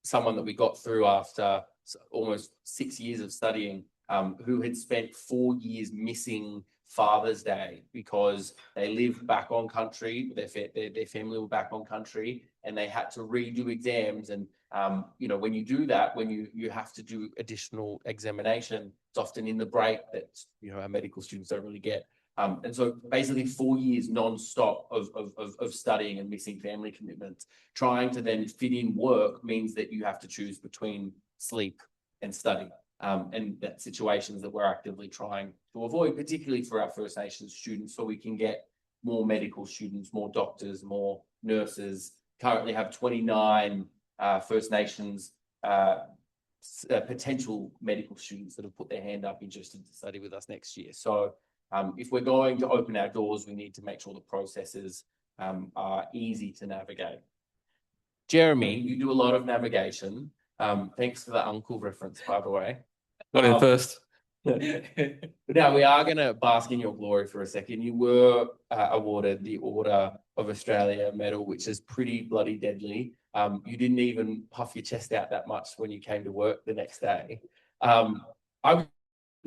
someone that we got through after almost 6 years of studying, who had spent 4 years missing Father's Day because they lived back on country, their family were back on country, and they had to redo exams. And when you do that, when you have to do additional examination, it's often in the break that our medical students don't really get. And so basically 4 years non-stop of studying and missing family commitments. Trying to then fit in work means that you have to choose between sleep and study. And that's situations that we're actively trying to avoid, particularly for our First Nations students, so we can get more medical students, more doctors, more nurses. Currently have 29 First Nations potential medical students that have put their hand up interested to study with us next year. So if we're going to open our doors, we need to make sure the processes are easy to navigate. Jeremy, you do a lot of navigation. Thanks for the uncle reference, by the way. Got in first. Now, we are going to bask in your glory for a second. You were awarded the Order of Australia medal, which is pretty bloody deadly. You didn't even puff your chest out that much when you came to work the next day. I would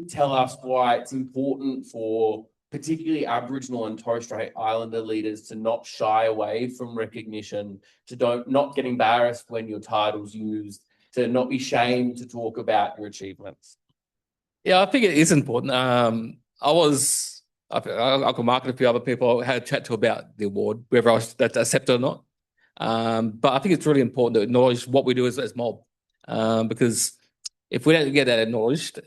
tell us why it's important for particularly Aboriginal and Torres Strait Islander leaders to not shy away from recognition, to not get embarrassed when your title's used, to not be shamed to talk about your achievements. Yeah, I think it is important. I could market a few other people I had a chat to about the award, whether I was accepted or not. But I think it's really important to acknowledge what we do as mob, because if we don't get that acknowledged,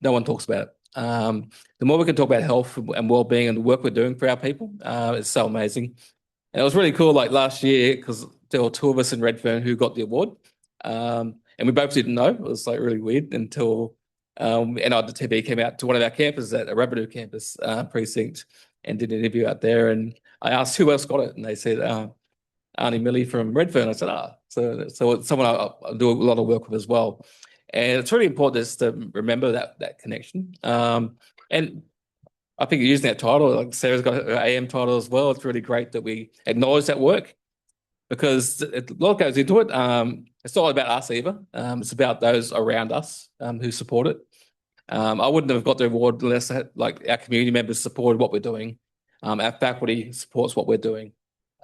no one talks about it. The more we can talk about health and well-being and the work we're doing for our people, it's so amazing. And it was really cool, like last year, because there were 2 of us in Redfern who got the award. And we both didn't know. It was like really weird until NAIDOC came out to one of our campuses at a Rabbanu campus precinct and did an interview out there. And I asked who else got it, and they said Arnie Millie from Redfern. I said, so it's someone I do a lot of work with as well. And it's really important just to remember that connection. And I think using that title, like Sarah's got her AM title as well, it's really great that we acknowledge that work, because a lot goes into it. It's not about us either. It's about those around us who support it. I wouldn't have got the award unless our community members supported what we're doing. Our faculty supports what we're doing.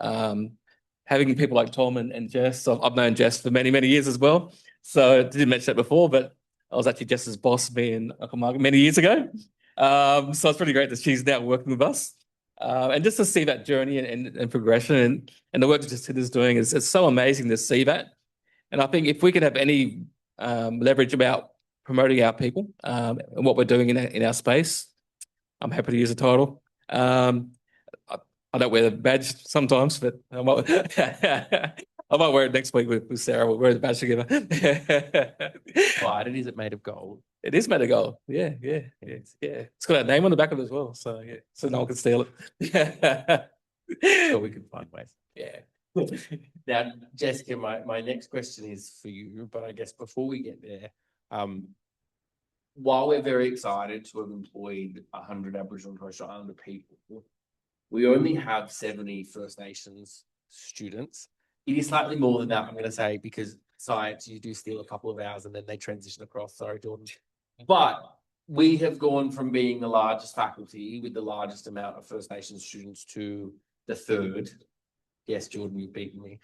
Having people like Tom and Jess, I've known Jess for many, many years as well. So I didn't mention that before, but I was actually Jess's boss many years ago. So it's really great that she's now working with us. And just to see that journey and progression and the work that Jacinta is doing it's so amazing to see that. And I think if we could have any leverage about promoting our people and what we're doing in our space, I'm happy to use the title. I don't wear the badge sometimes, but I might wear it next week with Sarah. We'll wear the badge together. Right, it is made of gold. It is made of gold. Yeah. It's got our name on the back of it as well. So yeah, so no one can steal it. So we can find ways. Yeah. Now, Jessica, my next question is for you, but I guess before we get there, while we're very excited to have employed 100 Aboriginal and Torres Strait Islander people, we only have 70 First Nations students. It is slightly more than that, I'm going to say, because science, you do steal a couple of hours and then they transition across. Sorry, Jordan. But we have gone from being the largest faculty with the largest amount of First Nations students to the third. Yes, Jordan, you've beaten me.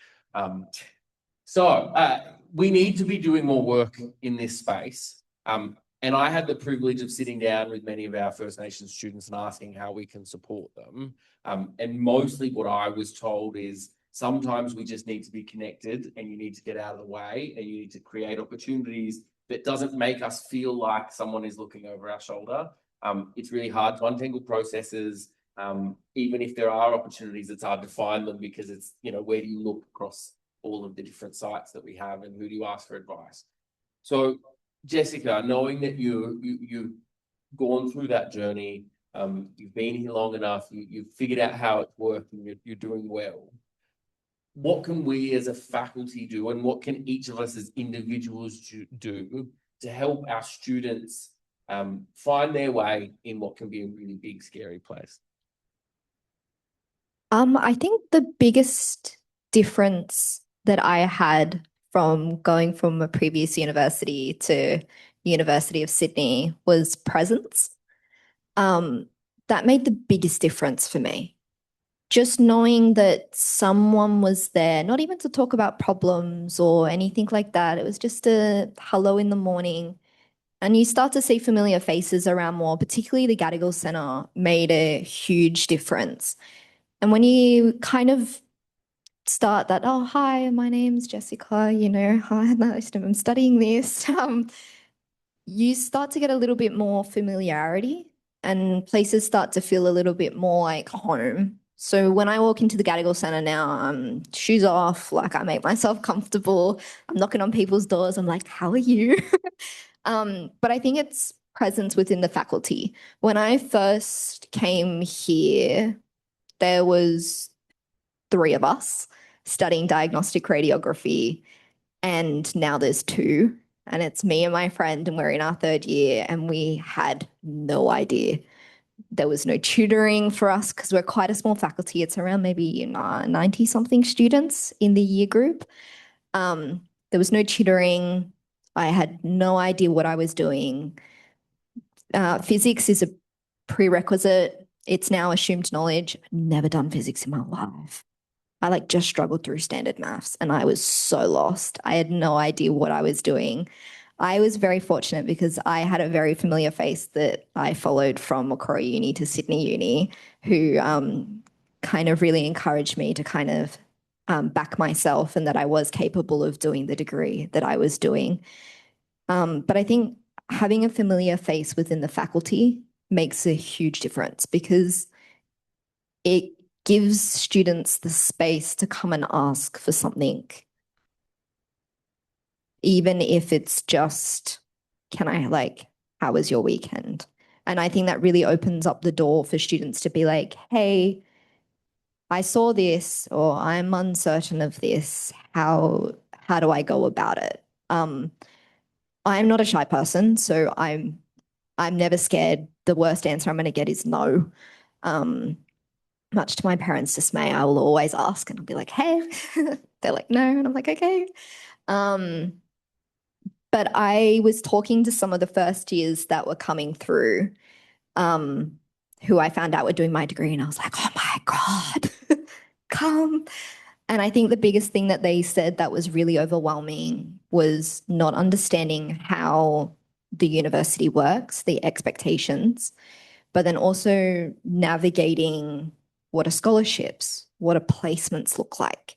So we need to be doing more work in this space. And I had the privilege of sitting down with many of our First Nations students and asking how we can support them. And mostly what I was told is sometimes we just need to be connected and you need to get out of the way and you need to create opportunities that doesn't make us feel like someone is looking over our shoulder. It's really hard to untangle processes. Even if there are opportunities, it's hard to find them because it's, you know, where do you look across all of the different sites that we have and who do you ask for advice? So Jessica, knowing that you've gone through that journey, you've been here long enough, you've figured out how it works and you're doing well. What can we as a faculty do and what can each of us as individuals do to help our students find their way in what can be a really big, scary place? I think the biggest difference that I had from going from a previous university to University of Sydney was presence. That made the biggest difference for me. Just knowing that someone was there, not even to talk about problems or anything like that. It was just a hello in the morning. And you start to see familiar faces around more, particularly the Gadigal Centre made a huge difference. And when you kind of start that, oh, hi, my name's Jessica, you know, hi, I'm studying this, you start to get a little bit more familiarity and places start to feel a little bit more like home. So when I walk into the Gadigal Centre now, shoes off, like I make myself comfortable. I'm knocking on people's doors. I'm like, how are you? But I think it's presence within the faculty. When I first came here, there was 3 of us studying diagnostic radiography, and now there's 2. And it's me and my friend, and we're in our 3rd year, and we had no idea. There was no tutoring for us because we're quite a small faculty. It's around maybe 90-something students in the year group. There was no tutoring. I had no idea what I was doing. Physics is a prerequisite. It's now assumed knowledge. I've never done physics in my life. I just struggled through standard maths and I was so lost. I had no idea what I was doing. I was very fortunate because I had a very familiar face that I followed from Macquarie Uni to Sydney Uni, who kind of really encouraged me to kind of back myself and that I was capable of doing the degree that I was doing. But I think having a familiar face within the faculty makes a huge difference because it gives students the space to come and ask for something. Even if it's just, can I how was your weekend? And I think that really opens up the door for students to be like, hey, I saw this or I'm uncertain of this. How do I go about it? I'm not a shy person, so I'm never scared. The worst answer I'm going to get is no. Much to my parents' dismay, I will always ask and I'll be like, hey, they're like, no. And I'm like, okay. But I was talking to some of the first years that were coming through, who I found out were doing my degree. And I was like, oh my God, come. And I think the biggest thing that they said that was really overwhelming was not understanding how the university works, the expectations, but then also navigating what are scholarships, what are placements look like.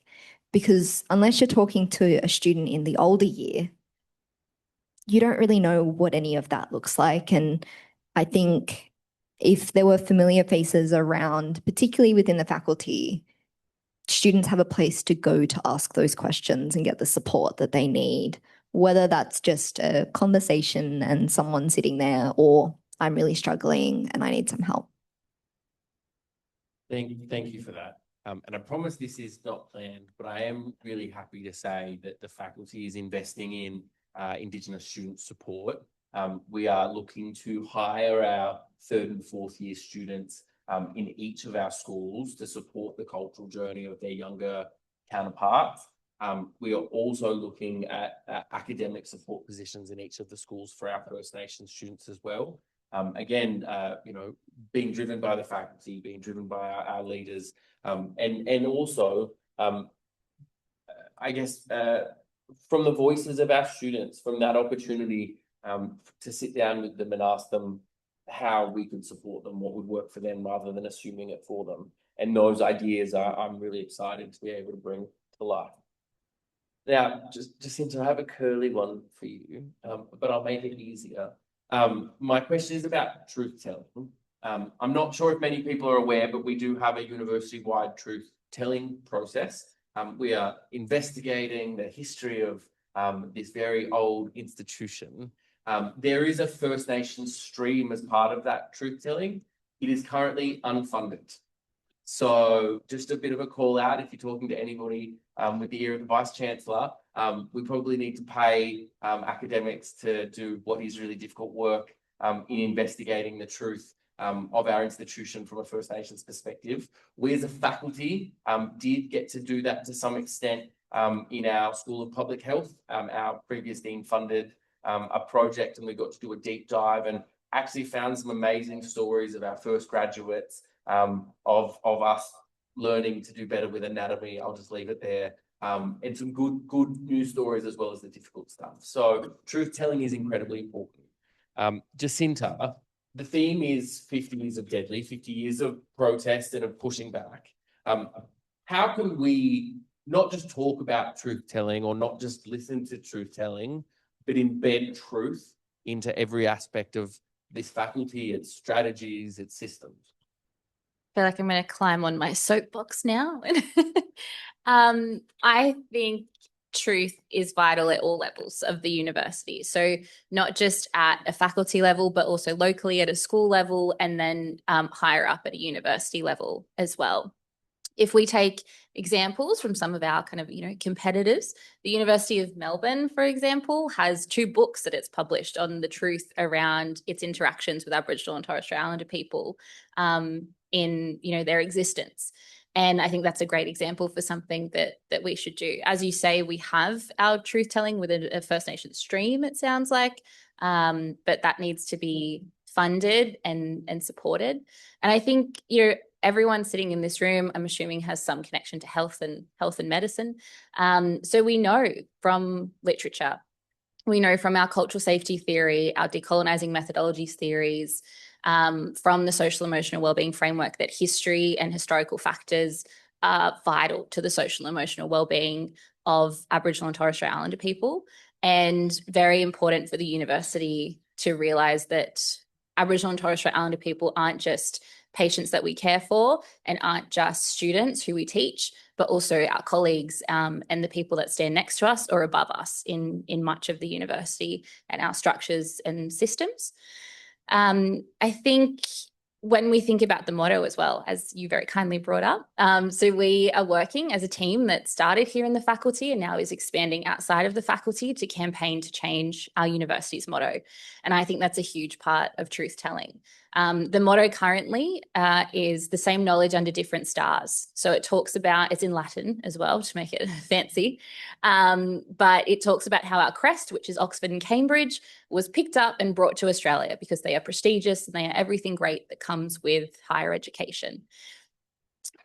Because unless you're talking to a student in the older year, you don't really know what any of that looks like. And I think if there were familiar faces around, particularly within the faculty, students have a place to go to ask those questions and get the support that they need, whether that's just a conversation and someone sitting there or I'm really struggling and I need some help. Thank you for that. And I promise this is not planned, but I am really happy to say that the faculty is investing in Indigenous student support. We are looking to hire our 3rd and 4th year students in each of our schools to support the cultural journey of their younger counterparts. We are also looking at academic support positions in each of the schools for our First Nations students as well. Again, you know, being driven by the faculty, being driven by our leaders, and also, I guess, from the voices of our students, from that opportunity to sit down with them and ask them how we could support them, what would work for them, rather than assuming it for them. And those ideas I'm really excited to be able to bring to life. Now, Jacinta, I have a curly one for you, but I'll make it easier. My question is about truth telling. I'm not sure if many people are aware, but we do have a university-wide truth telling process. We are investigating the history of this very old institution. There is a First Nations stream as part of that truth telling. It is currently unfunded. So just a bit of a call out, if you're talking to anybody with the ear of the Vice Chancellor, we probably need to pay academics to do what is really difficult work in investigating the truth of our institution from a First Nations perspective. We as a faculty did get to do that to some extent in our School of Public Health. Our previous dean funded a project, and we got to do a deep dive and actually found some amazing stories of our first graduates, of us learning to do better with anatomy. I'll just leave it there. And some good news stories as well as the difficult stuff. So truth telling is incredibly important. Jacinta, the theme is 50 years of deadly, 50 years of protest and of pushing back. How can we not just talk about truth telling or not just listen to truth telling, but embed truth into every aspect of this faculty, its strategies, its systems? I feel like I'm going to climb on my soapbox now. I think truth is vital at all levels of the university. So not just at a faculty level, but also locally at a school level, and then higher up at a university level as well. If we take examples from some of our kind of, competitors, the University of Melbourne, for example, has 2 books that it's published on the truth around its interactions with Aboriginal and Torres Strait Islander people in, their existence. And I think that's a great example for something that we should do. As you say, we have our truth telling with a First Nations stream, it sounds like, but that needs to be funded and supported. And I think, everyone sitting in this room, I'm assuming, has some connection to health and medicine. So we know from literature, we know from our cultural safety theory, our decolonizing methodologies theories, from the social emotional wellbeing framework, that history and historical factors are vital to the social emotional wellbeing of Aboriginal and Torres Strait Islander people, and very important for the university to realise that Aboriginal and Torres Strait Islander people aren't just patients that we care for and aren't just students who we teach, but also our colleagues and the people that stand next to us or above us in much of the university and our structures and systems. I think when we think about the motto as well, as you very kindly brought up, so we are working as a team that started here in the faculty and now is expanding outside of the faculty to campaign to change our university's motto. And I think that's a huge part of truth telling. The motto currently is the same knowledge under different stars. So it talks about, it's in Latin as well to make it fancy, but it talks about how our crest, which is Oxford and Cambridge, was picked up and brought to Australia because they are prestigious and they are everything great that comes with higher education.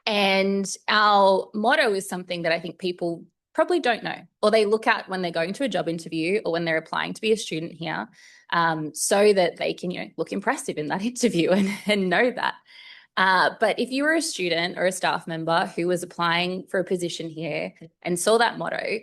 And our motto is something that I think people probably don't know, or they look at when they're going to a job interview or when they're applying to be a student here, so that they can, look impressive in that interview and know that. But if you were a student or a staff member who was applying for a position here and saw that motto,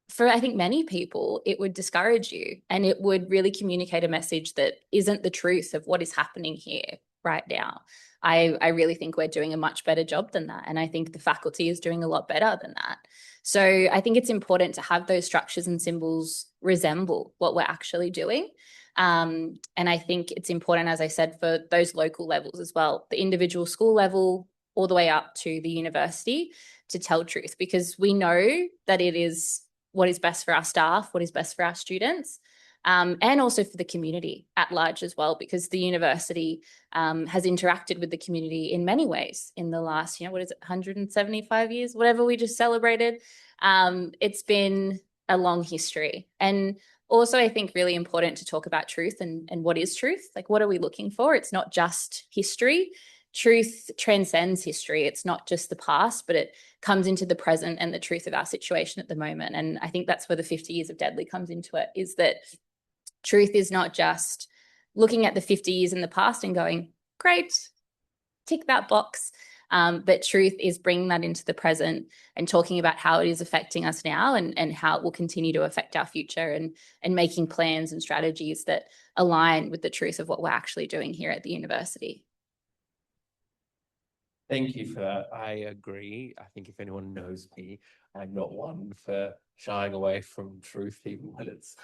for I think many people, it would discourage you, and it would really communicate a message that isn't the truth of what is happening here right now. I really think we're doing a much better job than that. And I think the faculty is doing a lot better than that. So I think it's important to have those structures and symbols resemble what we're actually doing. And I think it's important, as I said, for those local levels as well, the individual school level all the way up to the university, to tell truth, because we know that it is what is best for our staff, what is best for our students. and also for the community at large as well, because the university has interacted with the community in many ways in the last, 175 years, whatever we just celebrated. It's been a long history. And also, I think really important to talk about truth and what is truth? Like, what are we looking for? It's not just history. Truth transcends history. It's not just the past, but it comes into the present and the truth of our situation at the moment. And I think that's where the 50 years of Deadly comes into it, is that truth is not just looking at the 50 years in the past and going, great, tick that box. But truth is bringing that into the present and talking about how it is affecting us now and how it will continue to affect our future, and making plans and strategies that align with the truth of what we're actually doing here at the university. Thank you for that. I agree. I think if anyone knows me, I'm not one for shying away from truth, even when it's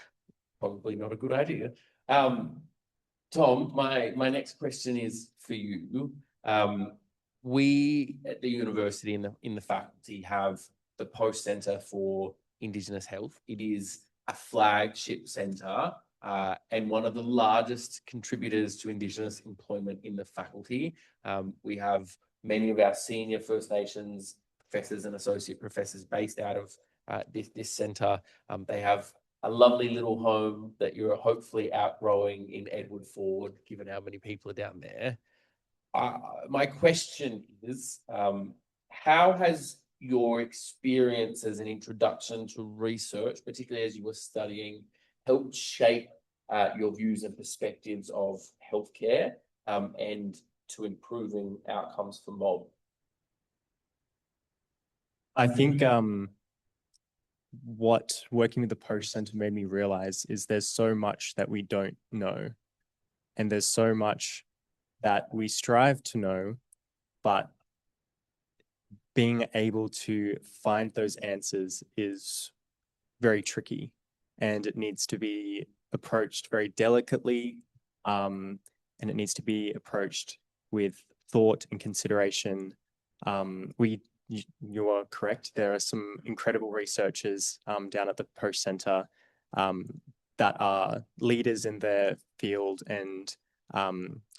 probably not a good idea. Tom, my next question is for you. We at the university in the faculty have the Post Centre for Indigenous Health. It is a flagship centre and one of the largest contributors to Indigenous employment in the faculty. We have many of our senior First Nations professors and associate professors based out of this centre. They have a lovely little home that you're hopefully outgrowing in Edward Ford, given how many people are down there. My question is, how has your experience as an introduction to research, particularly as you were studying, helped shape your views and perspectives of healthcare and to improving outcomes for mob? I think what working with the Post Centre made me realize is there's so much that we don't know, and there's so much that we strive to know, but being able to find those answers is very tricky, and it needs to be approached very delicately, and it needs to be approached with thought and consideration. You are correct. There are some incredible researchers down at the Post Centre that are leaders in their field, and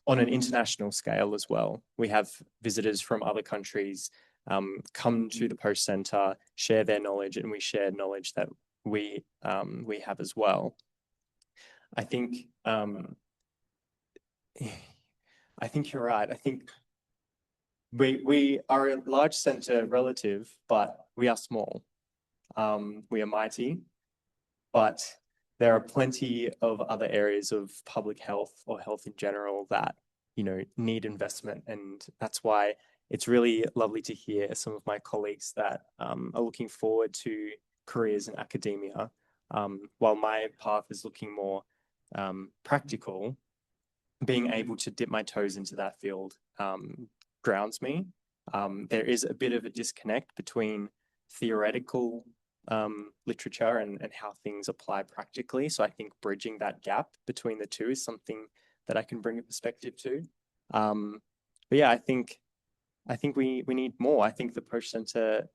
on an international scale as well. We have visitors from other countries come to the Post Centre, share their knowledge, and we share knowledge that we have as well. I think you're right. I think we are a large centre relative, but we are small. We are mighty, but there are plenty of other areas of public health or health in general that, need investment. And that's why it's really lovely to hear some of my colleagues that are looking forward to careers in academia. While my path is looking more practical, being able to dip my toes into that field grounds me. There is a bit of a disconnect between theoretical literature and how things apply practically. So I think bridging that gap between the two is something that I can bring a perspective to. But yeah, I think we need more. I think the Post Centre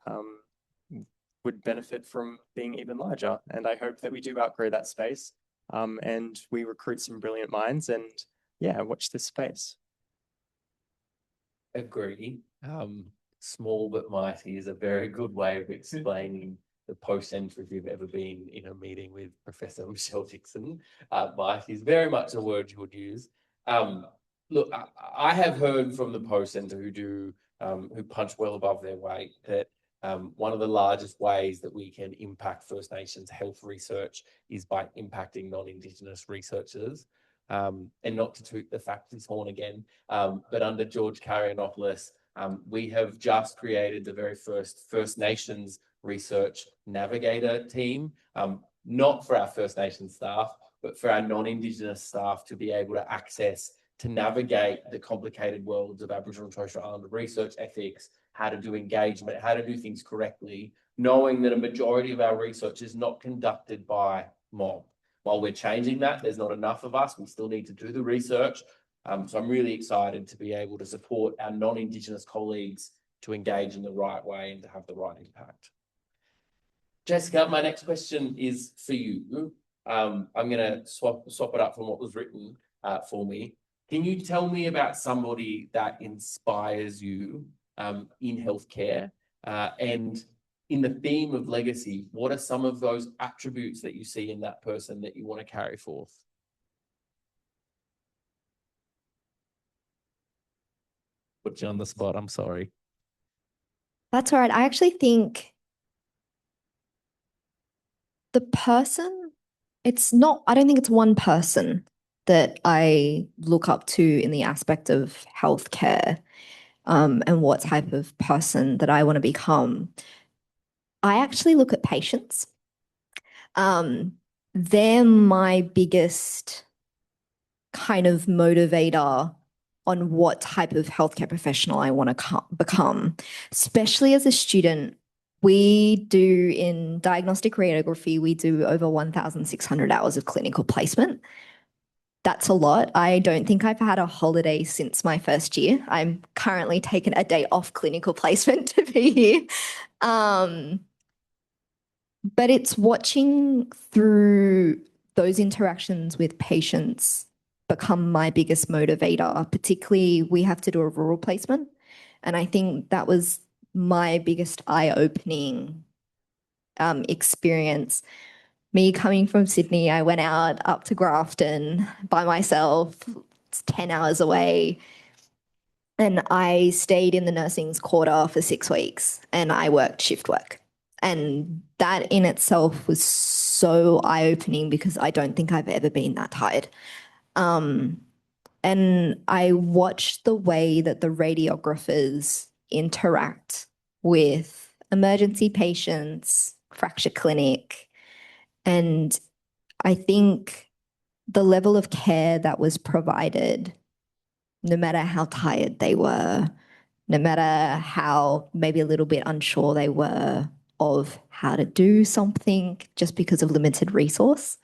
would benefit from being even larger, and I hope that we do outgrow that space and we recruit some brilliant minds, and watch this space. Agree. Small but mighty is a very good way of explaining the Post Centre. If you've ever been in a meeting with Professor Michelle Dixon, mighty is very much a word you would use. Look, I have heard from the Post Centre who punch well above their weight that one of the largest ways that we can impact First Nations health research is by impacting non-Indigenous researchers. And not to toot the faculty's horn again, but under George Karyanopoulos, we have just created the very first First Nations research navigator team, not for our First Nations staff, but for our non-Indigenous staff to be able to access, to navigate the complicated worlds of Aboriginal and Torres Strait Islander research ethics, how to do engagement, how to do things correctly, knowing that a majority of our research is not conducted by mob. While we're changing that, there's not enough of us. We still need to do the research. So I'm really excited to be able to support our non-Indigenous colleagues to engage in the right way and to have the right impact. Jessica, my next question is for you. I'm gonna swap it up from what was written for me. Can you tell me about somebody that inspires you in healthcare? And in the theme of legacy, what are some of those attributes that you see in that person that you want to carry forth? Put you on the spot, I'm sorry. That's all right. I actually think the person, I don't think it's one person that I look up to in the aspect of healthcare, and what type of person that I want to become. I actually look at patients. They're my biggest kind of motivator on what type of healthcare professional I want to become, especially as a student. We do in diagnostic radiography, we do over 1,600 hours of clinical placement. That's a lot. I don't think I've had a holiday since my first year. I'm currently taking a day off clinical placement to be here. But it's watching through those interactions with patients become my biggest motivator. Particularly, we have to do a rural placement. And I think that was my biggest eye-opening experience. Me coming from Sydney, I went out up to Grafton by myself. It's 10 hours away. And I stayed in the nursing's quarter for 6 weeks and I worked shift work. And that in itself was so eye-opening because I don't think I've ever been that tired. And I watched the way that the radiographers interact with emergency patients, fracture clinic. And I think the level of care that was provided, no matter how tired they were, no matter how maybe a little bit unsure they were of how to do something just because of limited resource,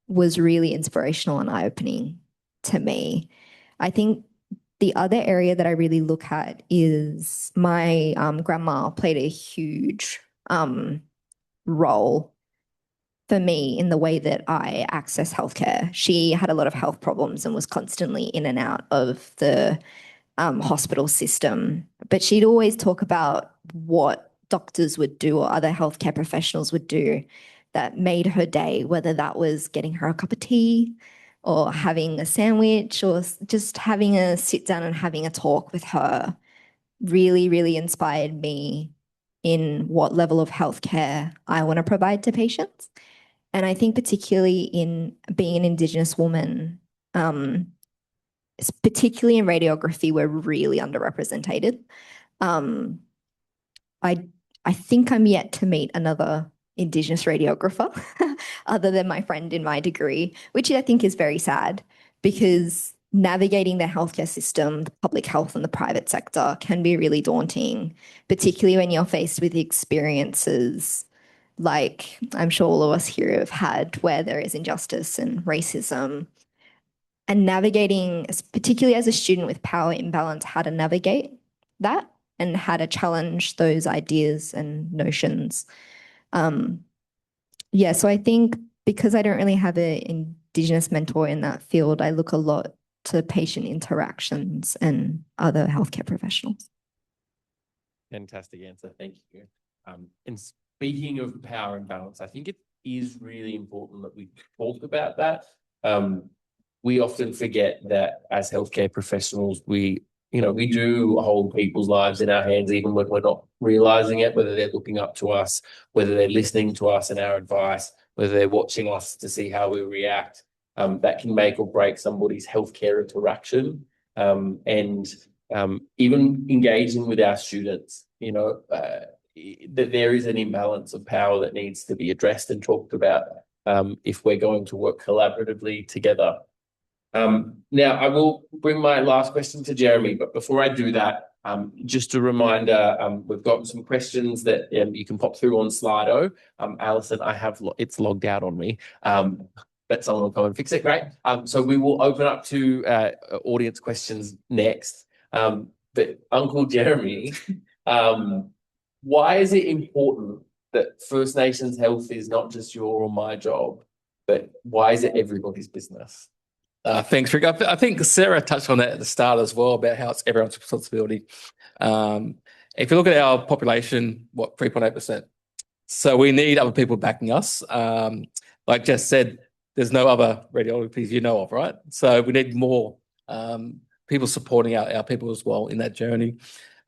was really inspirational and eye-opening to me. I think the other area that I really look at is my grandma played a huge role for me in the way that I access healthcare. She had a lot of health problems and was constantly in and out of the hospital system. But she'd always talk about what doctors would do or other healthcare professionals would do that made her day, whether that was getting her a cup of tea or having a sandwich or just having a sit down and having a talk with her, really, really inspired me in what level of healthcare I want to provide to patients. And I think particularly in being an Indigenous woman, particularly in radiography, we're really underrepresented. I think I'm yet to meet another Indigenous radiographer other than my friend in my degree, which I think is very sad because navigating the healthcare system, the public health and the private sector can be really daunting, particularly when you're faced with experiences like I'm sure all of us here have had where there is injustice and racism. And navigating, particularly as a student with power imbalance, how to navigate that and how to challenge those ideas and notions. Yeah, so I think because I don't really have an Indigenous mentor in that field, I look a lot to patient interactions and other healthcare professionals. Fantastic answer. Thank you. And speaking of power and balance, I think it is really important that we talk about that. We often forget that as healthcare professionals, we do hold people's lives in our hands, even when we're not realizing it, whether they're looking up to us, whether they're listening to us and our advice, whether they're watching us to see how we react. That can make or break somebody's healthcare interaction. And even engaging with our students, that there is an imbalance of power that needs to be addressed and talked about if we're going to work collaboratively together. Now, I will bring my last question to Jeremy, but before I do that, just a reminder, we've got some questions that you can pop through on Slido. Alison, it's logged out on me, but someone will come and fix it. Great. So we will open up to audience questions next. But Uncle Jeremy, why is it important that First Nations health is not just your or my job, but why is it everybody's business? Thanks, Rick. I think Sarah touched on that at the start as well about how it's everyone's responsibility. If you look at our population, 3.8%. So we need other people backing us. Like Jess said, there's no other radiologists you know of, right? So we need more people supporting our people as well in that journey.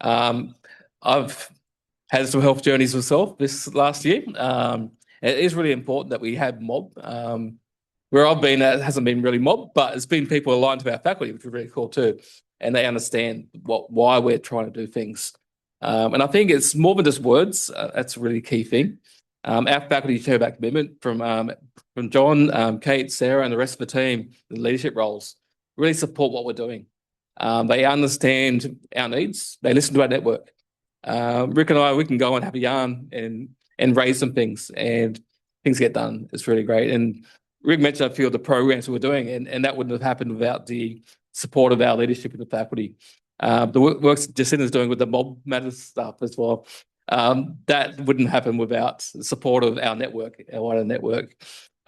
I've had some health journeys myself this last year. It is really important that we have mob. Where I've been, it hasn't been really mob, but it's been people aligned to our faculty, which is really cool too. And they understand why we're trying to do things. And I think it's more than just words. That's a really key thing. Our faculty share that commitment from John, Kate, Sarah, and the rest of the team, the leadership roles, really support what we're doing. They understand our needs. They listen to our network. Rick and I, we can go and have a yarn and raise some things, and things get done. It's really great. And Rick mentioned a few of the programs we were doing, and that wouldn't have happened without the support of our leadership in the faculty. The works Jacinta's doing with the mob matters stuff as well. That wouldn't happen without the support of our network, our wider network.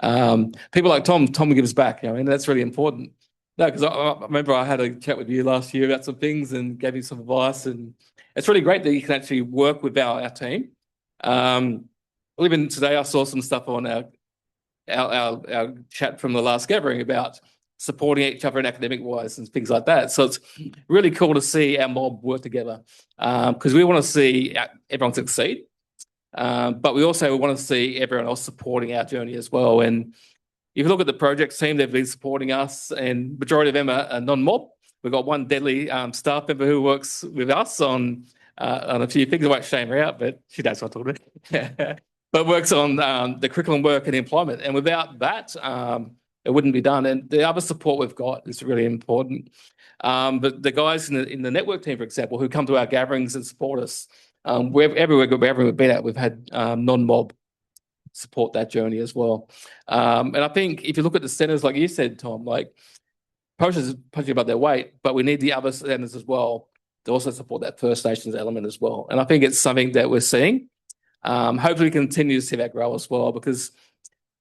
People like Tom gives back. I mean, that's really important. No, because I remember I had a chat with you last year about some things and gave you some advice, and it's really great that you can actually work with our team. Even today, I saw some stuff on our chat from the last gathering about supporting each other in academic wise and things like that. So it's really cool to see our mob work together because we want to see everyone succeed, but we also want to see everyone else supporting our journey as well. And if you look at the project team, they've been supporting us, and majority of them are non-mob. We've got one deadly staff member who works with us on a few things. I won't shame her out, but she does what I'm talking about. But works on the curriculum work and employment. And without that, it wouldn't be done. And the other support we've got is really important. But the guys in the network team, for example, who come to our gatherings and support us, everywhere we've been at, we've had non-mob support that journey as well. And I think if you look at the centres, like you said, Tom, like Posh's punching above their weight, but we need the other centres as well to also support that First Nations element as well. And I think it's something that we're seeing. Hopefully we continue to see that grow as well, because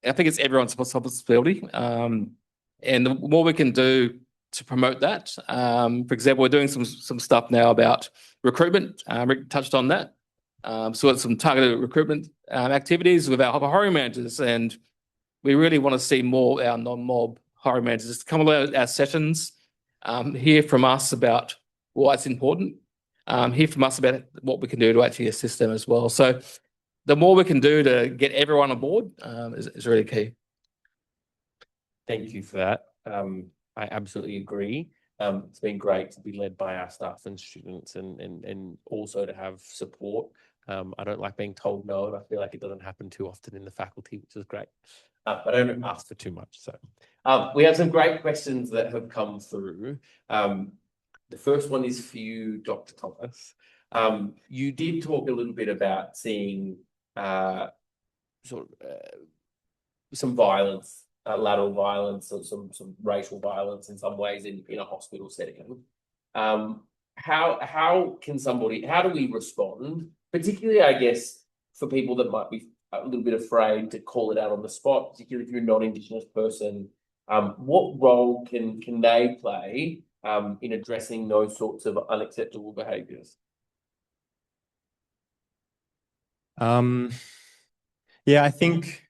I think it's everyone's responsibility. And the more we can do to promote that, for example, we're doing some stuff now about recruitment. Rick touched on that. So it's some targeted recruitment activities with our hiring managers, and we really want to see more of our non-mob hiring managers come along our sessions, hear from us about what's important, hear from us about what we can do to actually assist them as well. So the more we can do to get everyone on board is really key. Thank you for that. I absolutely agree. It's been great to be led by our staff and students, and also to have support. I don't like being told no, and I feel like it doesn't happen too often in the faculty, which is great. But I don't ask for too much. So we have some great questions that have come through. The first one is for you, Dr. Thomas. You did talk a little bit about seeing some violence, lateral violence, or some racial violence in some ways in a hospital setting. How do we respond, particularly, I guess, for people that might be a little bit afraid to call it out on the spot, particularly if you're a non-Indigenous person? What role can they play in addressing those sorts of unacceptable behaviours? Yeah, I think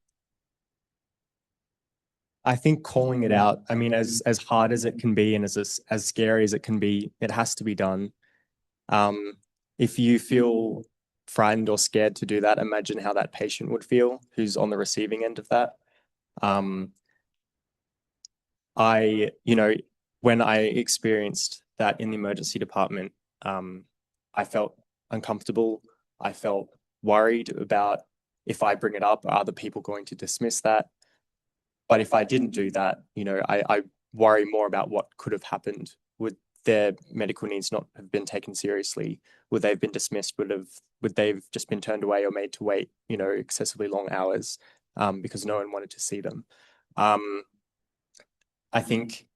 calling it out, I mean, as hard as it can be and as scary as it can be, it has to be done. If you feel frightened or scared to do that, imagine how that patient would feel who's on the receiving end of that. When I experienced that in the emergency department, I felt uncomfortable. I felt worried about, if I bring it up, are other people going to dismiss that? But if I didn't do that, I worry more about what could have happened. Would their medical needs not have been taken seriously? Would they have been dismissed? Would they have just been turned away or made to wait, excessively long hours because no one wanted to see them? I think,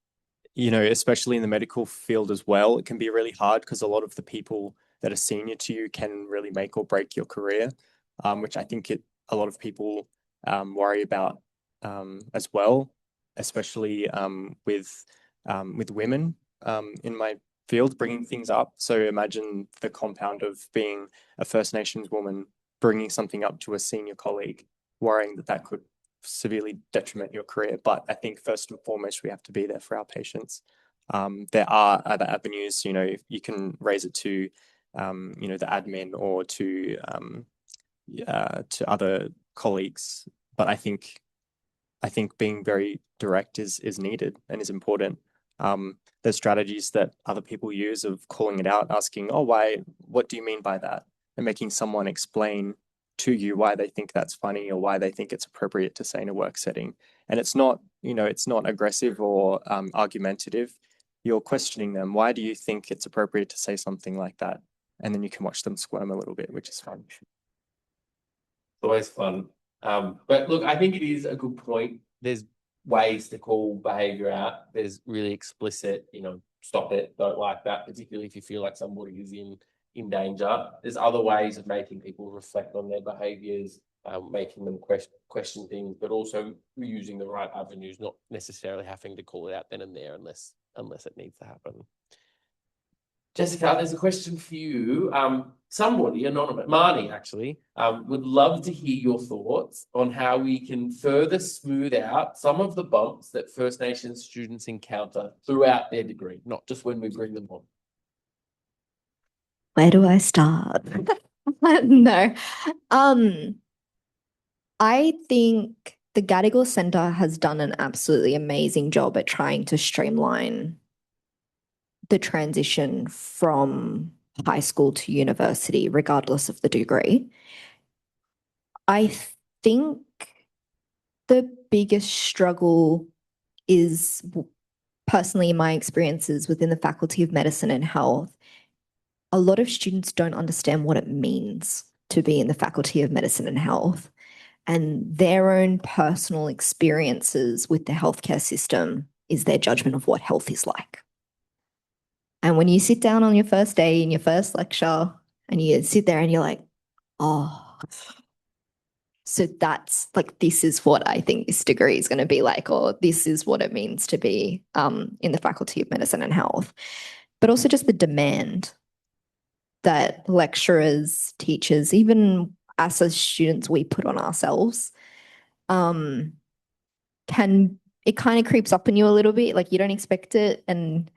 especially in the medical field as well, it can be really hard because a lot of the people that are senior to you can really make or break your career, which I think a lot of people worry about as well, especially with women in my field bringing things up. So imagine the compound of being a First Nations woman, bringing something up to a senior colleague, worrying that that could severely detriment your career. But I think first and foremost, we have to be there for our patients. There are other avenues, you can raise it to, the admin or to other colleagues. But I think being very direct is needed and is important. There's strategies that other people use of calling it out, asking, "Oh, why? What do you mean by that?" And making someone explain to you why they think that's funny or why they think it's appropriate to say in a work setting. And it's not aggressive or argumentative. You're questioning them. Why do you think it's appropriate to say something like that? And then you can watch them squirm a little bit, which is fun. Always fun. But look, I think it is a good point. There's ways to call behavior out. There's really explicit, stop it, don't like that, particularly if you feel like somebody is in danger. There's other ways of making people reflect on their behaviors, making them question things, but also using the right avenues, not necessarily having to call it out then and there unless it needs to happen. Jessica, there's a question for you. Somebody, anonymous, Marnie actually, would love to hear your thoughts on how we can further smooth out some of the bumps that First Nations students encounter throughout their degree, not just when we bring them on. Where do I start? No. I think the Gadigal Centre has done an absolutely amazing job at trying to streamline the transition from high school to university, regardless of the degree. I think the biggest struggle is, personally, in my experiences within the Faculty of Medicine and Health, a lot of students don't understand what it means to be in the Faculty of Medicine and Health, and their own personal experiences with the healthcare system is their judgment of what health is like. And when you sit down on your first day in your first lecture and you sit there and you're like, oh, so that's like, this is what I think this degree is going to be like, or this is what it means to be in the Faculty of Medicine and Health. But also just the demand that lecturers, teachers, even us as students, we put on ourselves, it kind of creeps up on you a little bit. Like, you don't expect it, and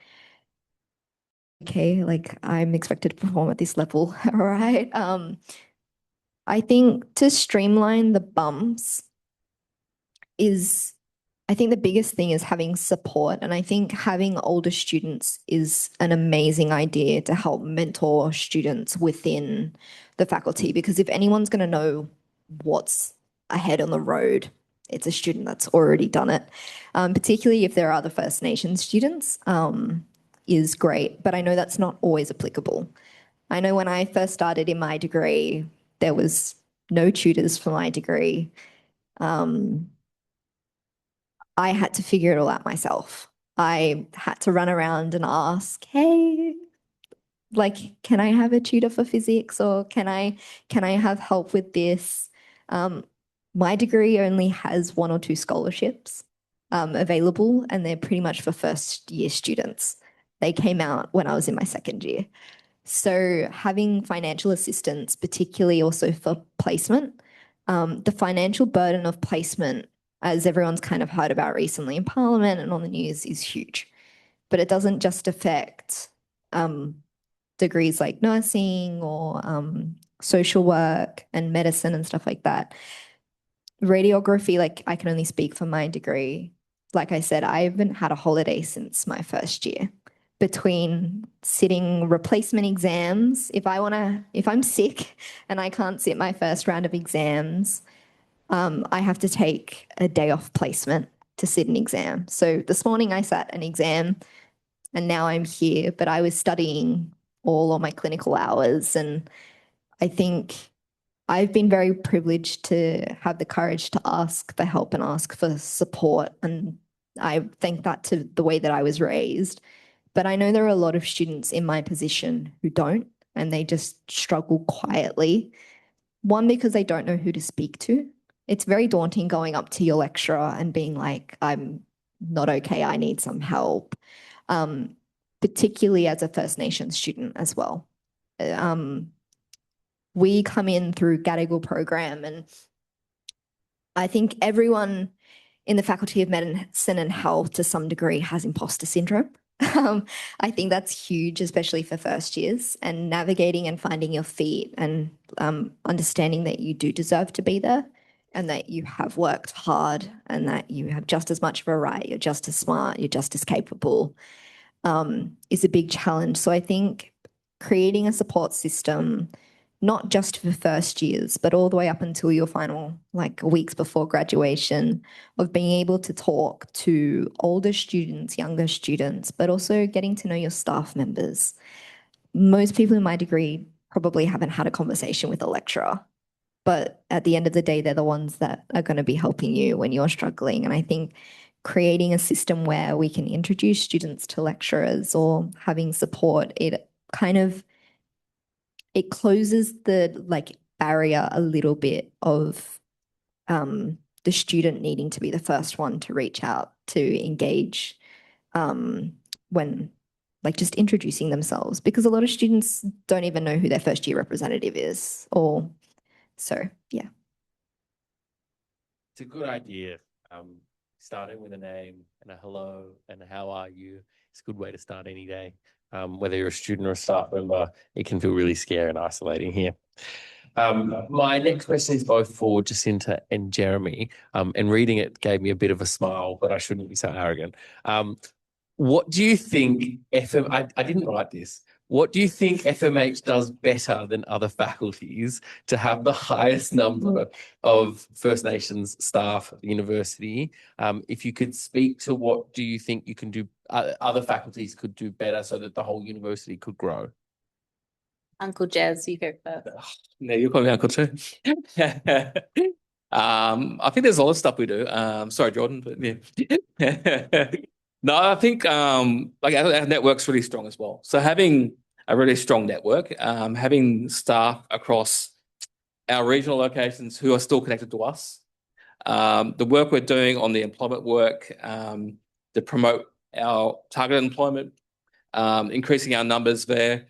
okay, like, I'm expected to perform at this level, all right? I think to streamline the bumps I think the biggest thing is having support. And I think having older students is an amazing idea to help mentor students within the faculty, because if anyone's going to know what's ahead on the road, it's a student that's already done it, particularly if there are other First Nations students, is great. But I know that's not always applicable. I know when I first started in my degree, there was no tutors for my degree. I had to figure it all out myself. I had to run around and ask, hey, like, can I have a tutor for physics, or can I have help with this? My degree only has 1 or 2 scholarships available, and they're pretty much for first year students. They came out when I was in my second year. So having financial assistance, particularly also for placement, the financial burden of placement, as everyone's kind of heard about recently in Parliament and on the news, is huge. But it doesn't just affect degrees like nursing or social work and medicine and stuff like that. Radiography, like, I can only speak for my degree. Like I said, I haven't had a holiday since my first year. Between sitting replacement exams, if I'm sick and I can't sit my first round of exams, I have to take a day off placement to sit an exam. So this morning I sat an exam and now I'm here, but I was studying all on my clinical hours. And I think I've been very privileged to have the courage to ask for help and ask for support. And I thank that to the way that I was raised. But I know there are a lot of students in my position who don't, and they just struggle quietly. One, because they don't know who to speak to. it's very daunting going up to your lecturer and being like, I'm not okay, I need some help, particularly as a First Nations student as well. We come in through Gadigal program, and I think everyone in the Faculty of Medicine and Health to some degree has imposter syndrome. I think that's huge, especially for first years, and navigating and finding your feet and understanding that you do deserve to be there and that you have worked hard and that you have just as much of a right, you're just as smart, you're just as capable, is a big challenge. So I think creating a support system, not just for first years, but all the way up until your final, like weeks before graduation, of being able to talk to older students, younger students, but also getting to know your staff members. Most people in my degree probably haven't had a conversation with a lecturer, but at the end of the day, they're the ones that are going to be helping you when you're struggling. And I think creating a system where we can introduce students to lecturers or having support, it closes the barrier a little bit of the student needing to be the first one to reach out to engage when just introducing themselves, because a lot of students don't even know who their first year representative is, or so yeah. It's a good idea. Starting with a name and a hello and a how are you. It's a good way to start any day. Whether you're a student or a staff member, it can feel really scary and isolating here. My next question is both for Jacinta and Jeremy, and reading it gave me a bit of a smile, but I shouldn't be so arrogant. What do you think I didn't write this. What do you think FMH does better than other faculties to have the highest number of First Nations staff at the university? If you could speak to what do you think you can do, other faculties could do better so that the whole university could grow? Uncle Jez, you go first. No, you call me Uncle too. I think there's a lot of stuff we do. Sorry, Jordan, but yeah. No, I think our network's really strong as well. So having a really strong network, having staff across our regional locations who are still connected to us, the work we're doing on the employment work to promote our targeted employment, increasing our numbers there.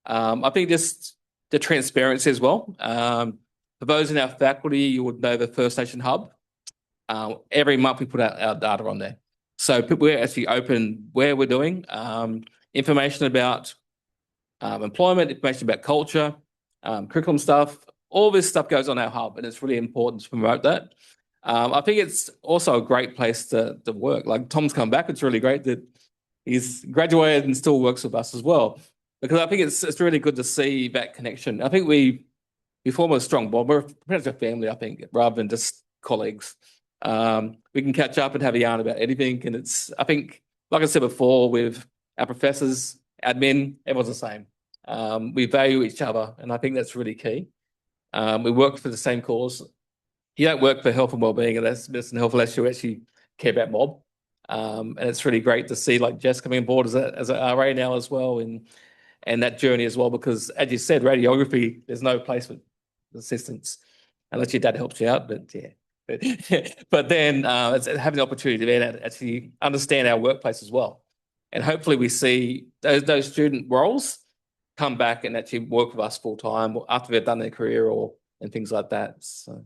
I think just the transparency as well. For those in our faculty, you would know the First Nation Hub. Every month we put out our data on there. So people actually open where we're doing, information about employment, information about culture, curriculum stuff. All this stuff goes on our hub, and it's really important to promote that. I think it's also a great place to work. Like Tom's come back. It's really great that he's graduated and still works with us as well, because I think it's really good to see that connection. I think we form a strong bond. We're pretty much a family, I think, rather than just colleagues. We can catch up and have a yarn about anything. And I think, like I said before, with our professors, admin, everyone's the same. We value each other, and I think that's really key. We work for the same cause. You don't work for health and wellbeing, and that's medicine health unless you actually care about mob. And it's really great to see Jess coming on board as an RA now as well, and that journey as well, because as you said, radiography, there's no placement assistance unless your dad helps you out, but yeah. But then it's having the opportunity to then actually understand our workplace as well. And hopefully we see those student roles come back and actually work with us full time after they've done their career and things like that. So,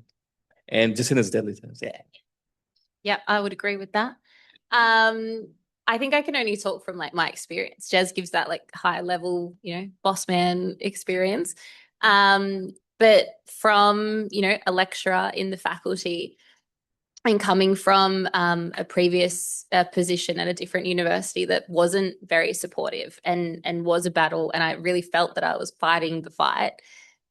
and Jacinta's deadly terms, yeah. Yeah, I would agree with that. I think I can only talk from my experience. Jez gives that high level, boss man experience. But from, a lecturer in the faculty and coming from a previous position at a different university that wasn't very supportive and was a battle, and I really felt that I was fighting the fight,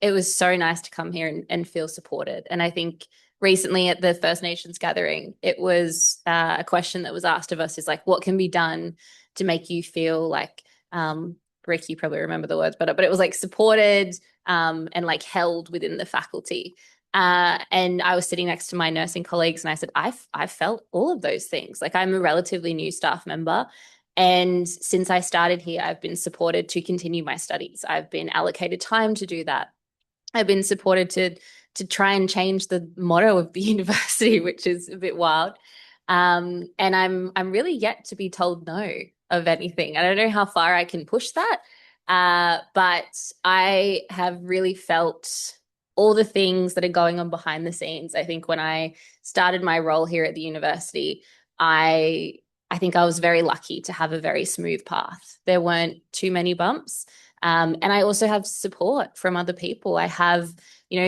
it was so nice to come here and feel supported. And I think recently at the First Nations gathering, it was a question that was asked of us is what can be done to make you feel Rick, you probably remember the words, but it was supported and held within the faculty. And I was sitting next to my nursing colleagues and I said, I felt all of those things. I'm a relatively new staff member. And since I started here, I've been supported to continue my studies. I've been allocated time to do that. I've been supported try and change the motto of the university, which is a bit wild. And I'm really yet to be told no of anything. I don't know how far I can push that, but I have really felt all the things that are going on behind the scenes. I think when I started my role here at the university, I think I was very lucky to have a very smooth path. There weren't too many bumps. And I also have support from other people. I have,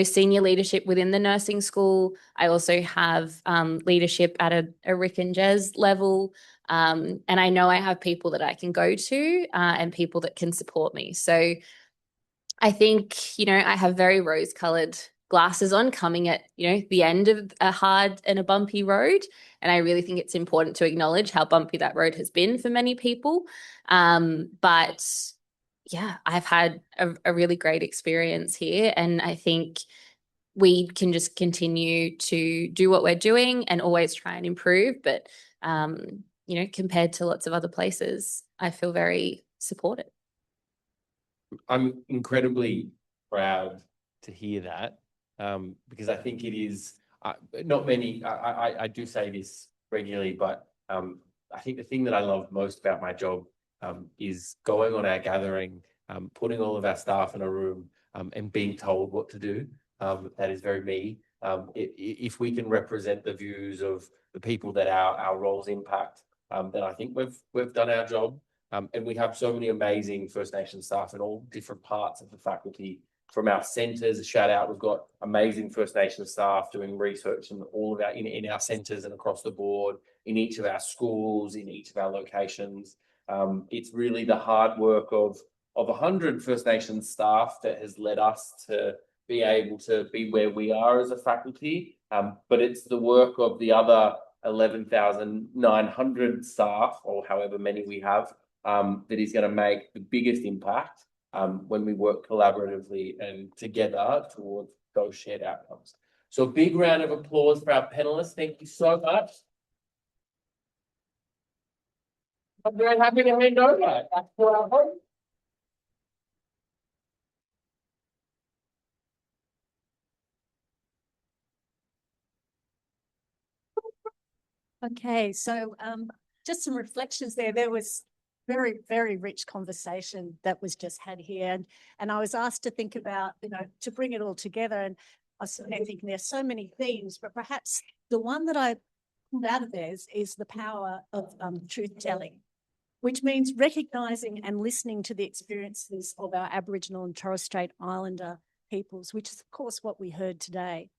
senior leadership within the nursing school. I also have leadership at a Rick and Jez level. And I know I have people that I can go to and people that can support me. So I think, I have very rose-colored glasses on coming at, the end of a hard and a bumpy road. And I really think it's important to acknowledge how bumpy that road has been for many people. But yeah, I've had a really great experience here. And I think we can just continue to do what we're doing and always try and improve. But, compared to lots of other places, I feel very supported. I'm incredibly proud to hear that, because I think it is not many. I do say this regularly, but I think the thing that I love most about my job is going on our gathering, putting all of our staff in a room, and being told what to do. That is very me. If we can represent the views of the people that our roles impact, then I think we've done our job. And we have so many amazing First Nation staff in all different parts of the faculty. From our centres, a shout out, we've got amazing First Nation staff doing research in all of in our centres and across the board, in each of our schools, in each of our locations. It's really the hard work of 100 First Nation staff that has led us to be able to be where we are as a faculty. But it's the work of the other 11,900 staff, or however many we have, that is going to make the biggest impact when we work collaboratively and together towards those shared outcomes. So a big round of applause for our panelists. Thank you so much. I'm very happy to hand over back to our host. Okay, so just some reflections there. There was very, very rich conversation that was just had here. And I was asked to think about, to bring it all together. And I was thinking there's so many themes, but perhaps the one that I pulled out of there is the power of truth telling, which means recognising and listening to the experiences of our Aboriginal and Torres Strait Islander peoples, which is, of course, what we heard today.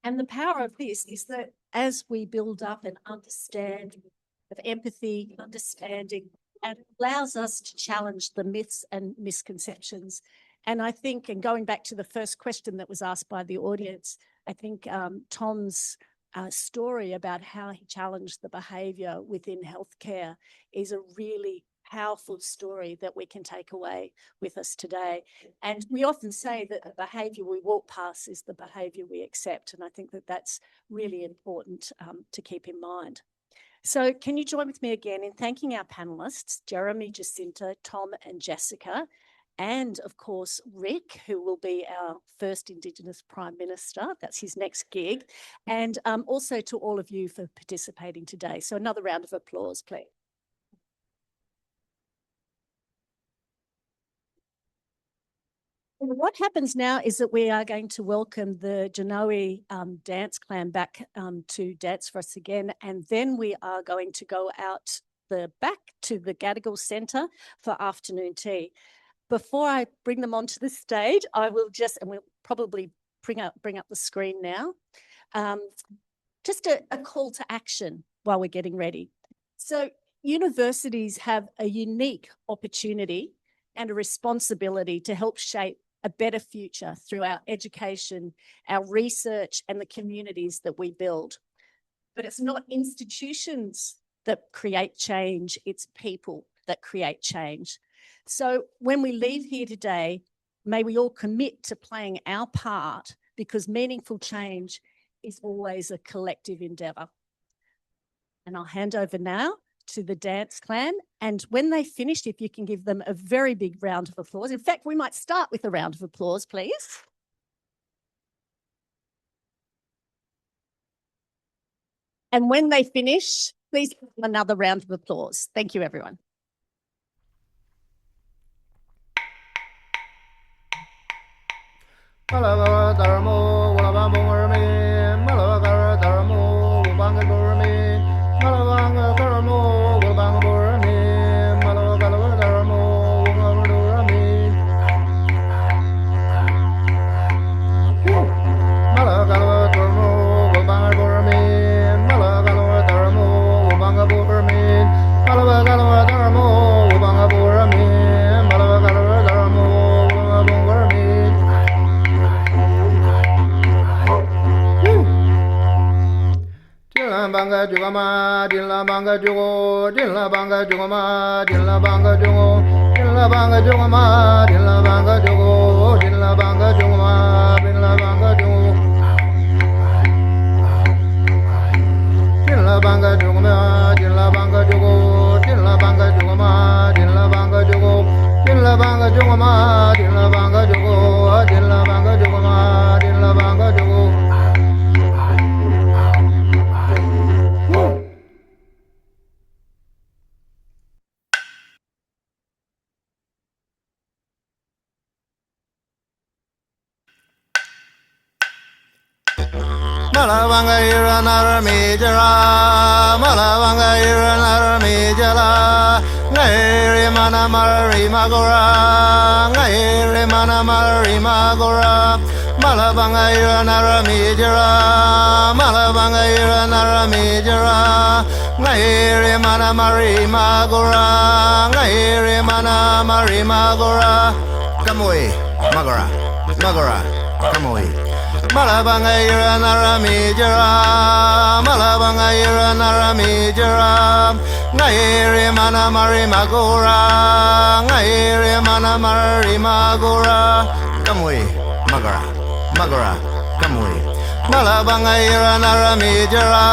And the power of this is that as we build up an understanding of empathy, understanding, and allows us to challenge the myths and misconceptions. And I think, and going back to the first question that was asked by the audience, I think Tom's story about how he challenged the behaviour within healthcare is a really powerful story that we can take away with us today. And we often say that the behaviour we walk past is the behaviour we accept. And I think that that's really important to keep in mind. So can you join with me again in thanking our panellists, Jeremy, Jacinta, Tom and Jessica, and of course, Rick, who will be our first Indigenous Prime Minister. That's his next gig. And also to all of you for participating today. So another round of applause, please. What happens now is that we are going to welcome the Janowi dance clan back to dance for us again, and then we are going to go out the back to the Gadigal Centre for afternoon tea. Before I bring them onto the stage, I will just, and we'll probably bring up the screen now, just a call to action while we're getting ready. So universities have a unique opportunity and a responsibility to help shape a better future through our education, our research, and the communities that we build. But it's not institutions that create change, it's people that create change. So when we leave here today, may we all commit to playing our part, because meaningful change is always a collective endeavour. And I'll hand over now to the dance clan, and when they finish, if you can give them a very big round of applause. In fact, we might start with a round of applause, please. And when they finish, please give them another round of applause. Thank you, everyone. banga jugama dilla banga jugo dilla banga jugama dilla banga jugo dilla banga jugama dilla banga jugo dilla banga jugama dilla banga jugo dilla banga jugama dilla banga jugo dilla banga jugama dilla banga jugo dilla banga jugama dilla banga jugo dilla banga jugama dilla banga jugo Malabanga ira nara mijara, malabanga ira nara mijara, ngairi mana mari magora, ngairi mana mari magora, malabanga ira nara mijara, malabanga ira nara mijara, ngairi mana mari magora, ngairi mana mari magora, come away, magora, magora, come away. Malabanga ira nara mijara, malabanga ira nara mijara, ngairi mana mari magora, ngairi mana mari magora, come away, magora, magora, come away. Malabanga ira nara mijara,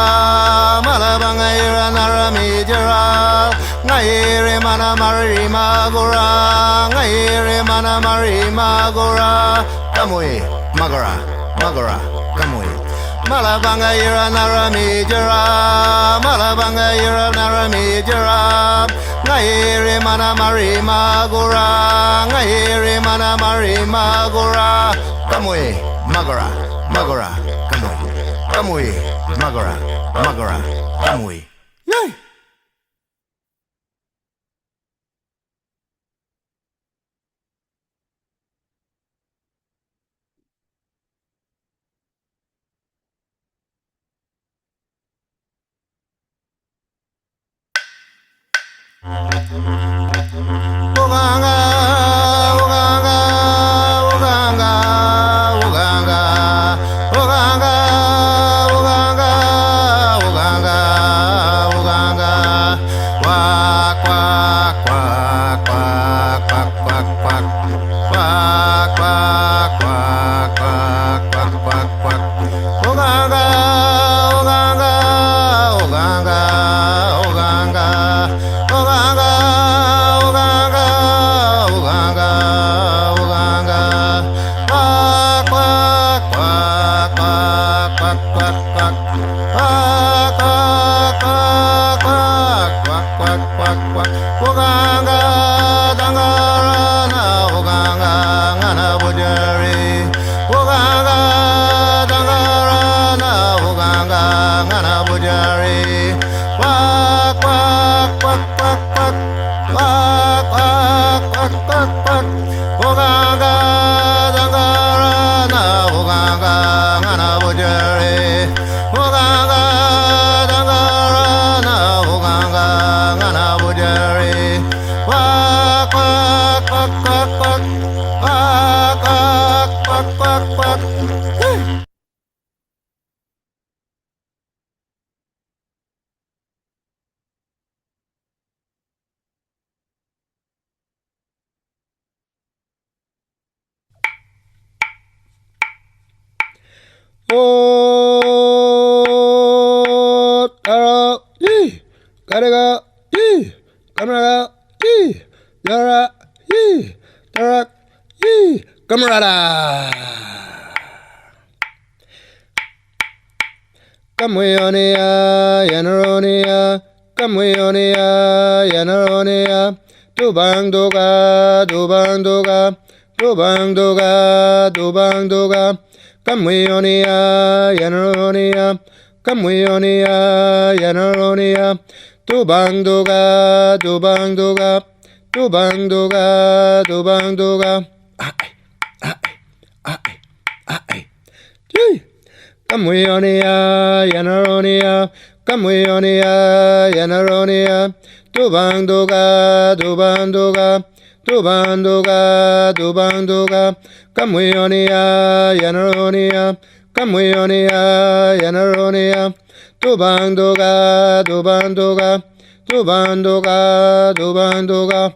malabanga ira nara mijara, ngairi mana mari magora, ngairi mana mari magora, come away, magora. Magora, come away. Malabanga ira nara mijara, malabanga ira nara mijara, ngairi mana mari magora, ngairi mana mari magora, come away, magora, magora, come away, come away, magora, magora, come away. Yay! Uganga, uganga, uganga, uganga, uganga, uganga, uganga, uganga. Quack, quack, quack, quack, quack, quack, quack. Quack, quack, quack, quack, quack, quack, quack. Uganga, uganga, uganga, uganga. Uganga, uganga, uganga, uganga. Quack, quack, quack, quack, quack, quack, quack. Quack, quack, quack, quack, quack, quack, quack, quack. Uganga, dangarana, uganga, ngana bujari. Uganga, dangarana, uganga, ngana bujari. Quack, quack, quack, quack, quack. Quack, quack, quack, quack, quack. Uganga, dangarana, uganga, ngana bujari. Uganga, dangarana, uganga, ngana bujari. Quack, quack, quack, quack, quack. Quack, quack, quack, quack, quack. Hey! Oh, tara, yee, karaga, yee, kamera, yee, yara, yee, tara, yee, camarada. Kamuyoniya, Yanaroniya, Kamuyoniya, Yanaroniya, Dubang Duga, Dubang Duga, Dubang Duga, Dubang Duga, Kamuyoniya, Yanaroniya, Kamuyoniya, Yanaroniya, Dubang Duga, Dubang Duga, Dubang Duga, Dubang Duga, Kamuyoniya, Yanaroniya, Kamuyoniya, Yanaroniya, Dubang Duga, Dubang Duga, Dubang Duga, Dubang Duga, Kamuyoniya, Yanaroniya, Kamuyoniya, Yanaroniya, Dubang Duga, Dubang Duga, Dubang Duga, Dubang Duga,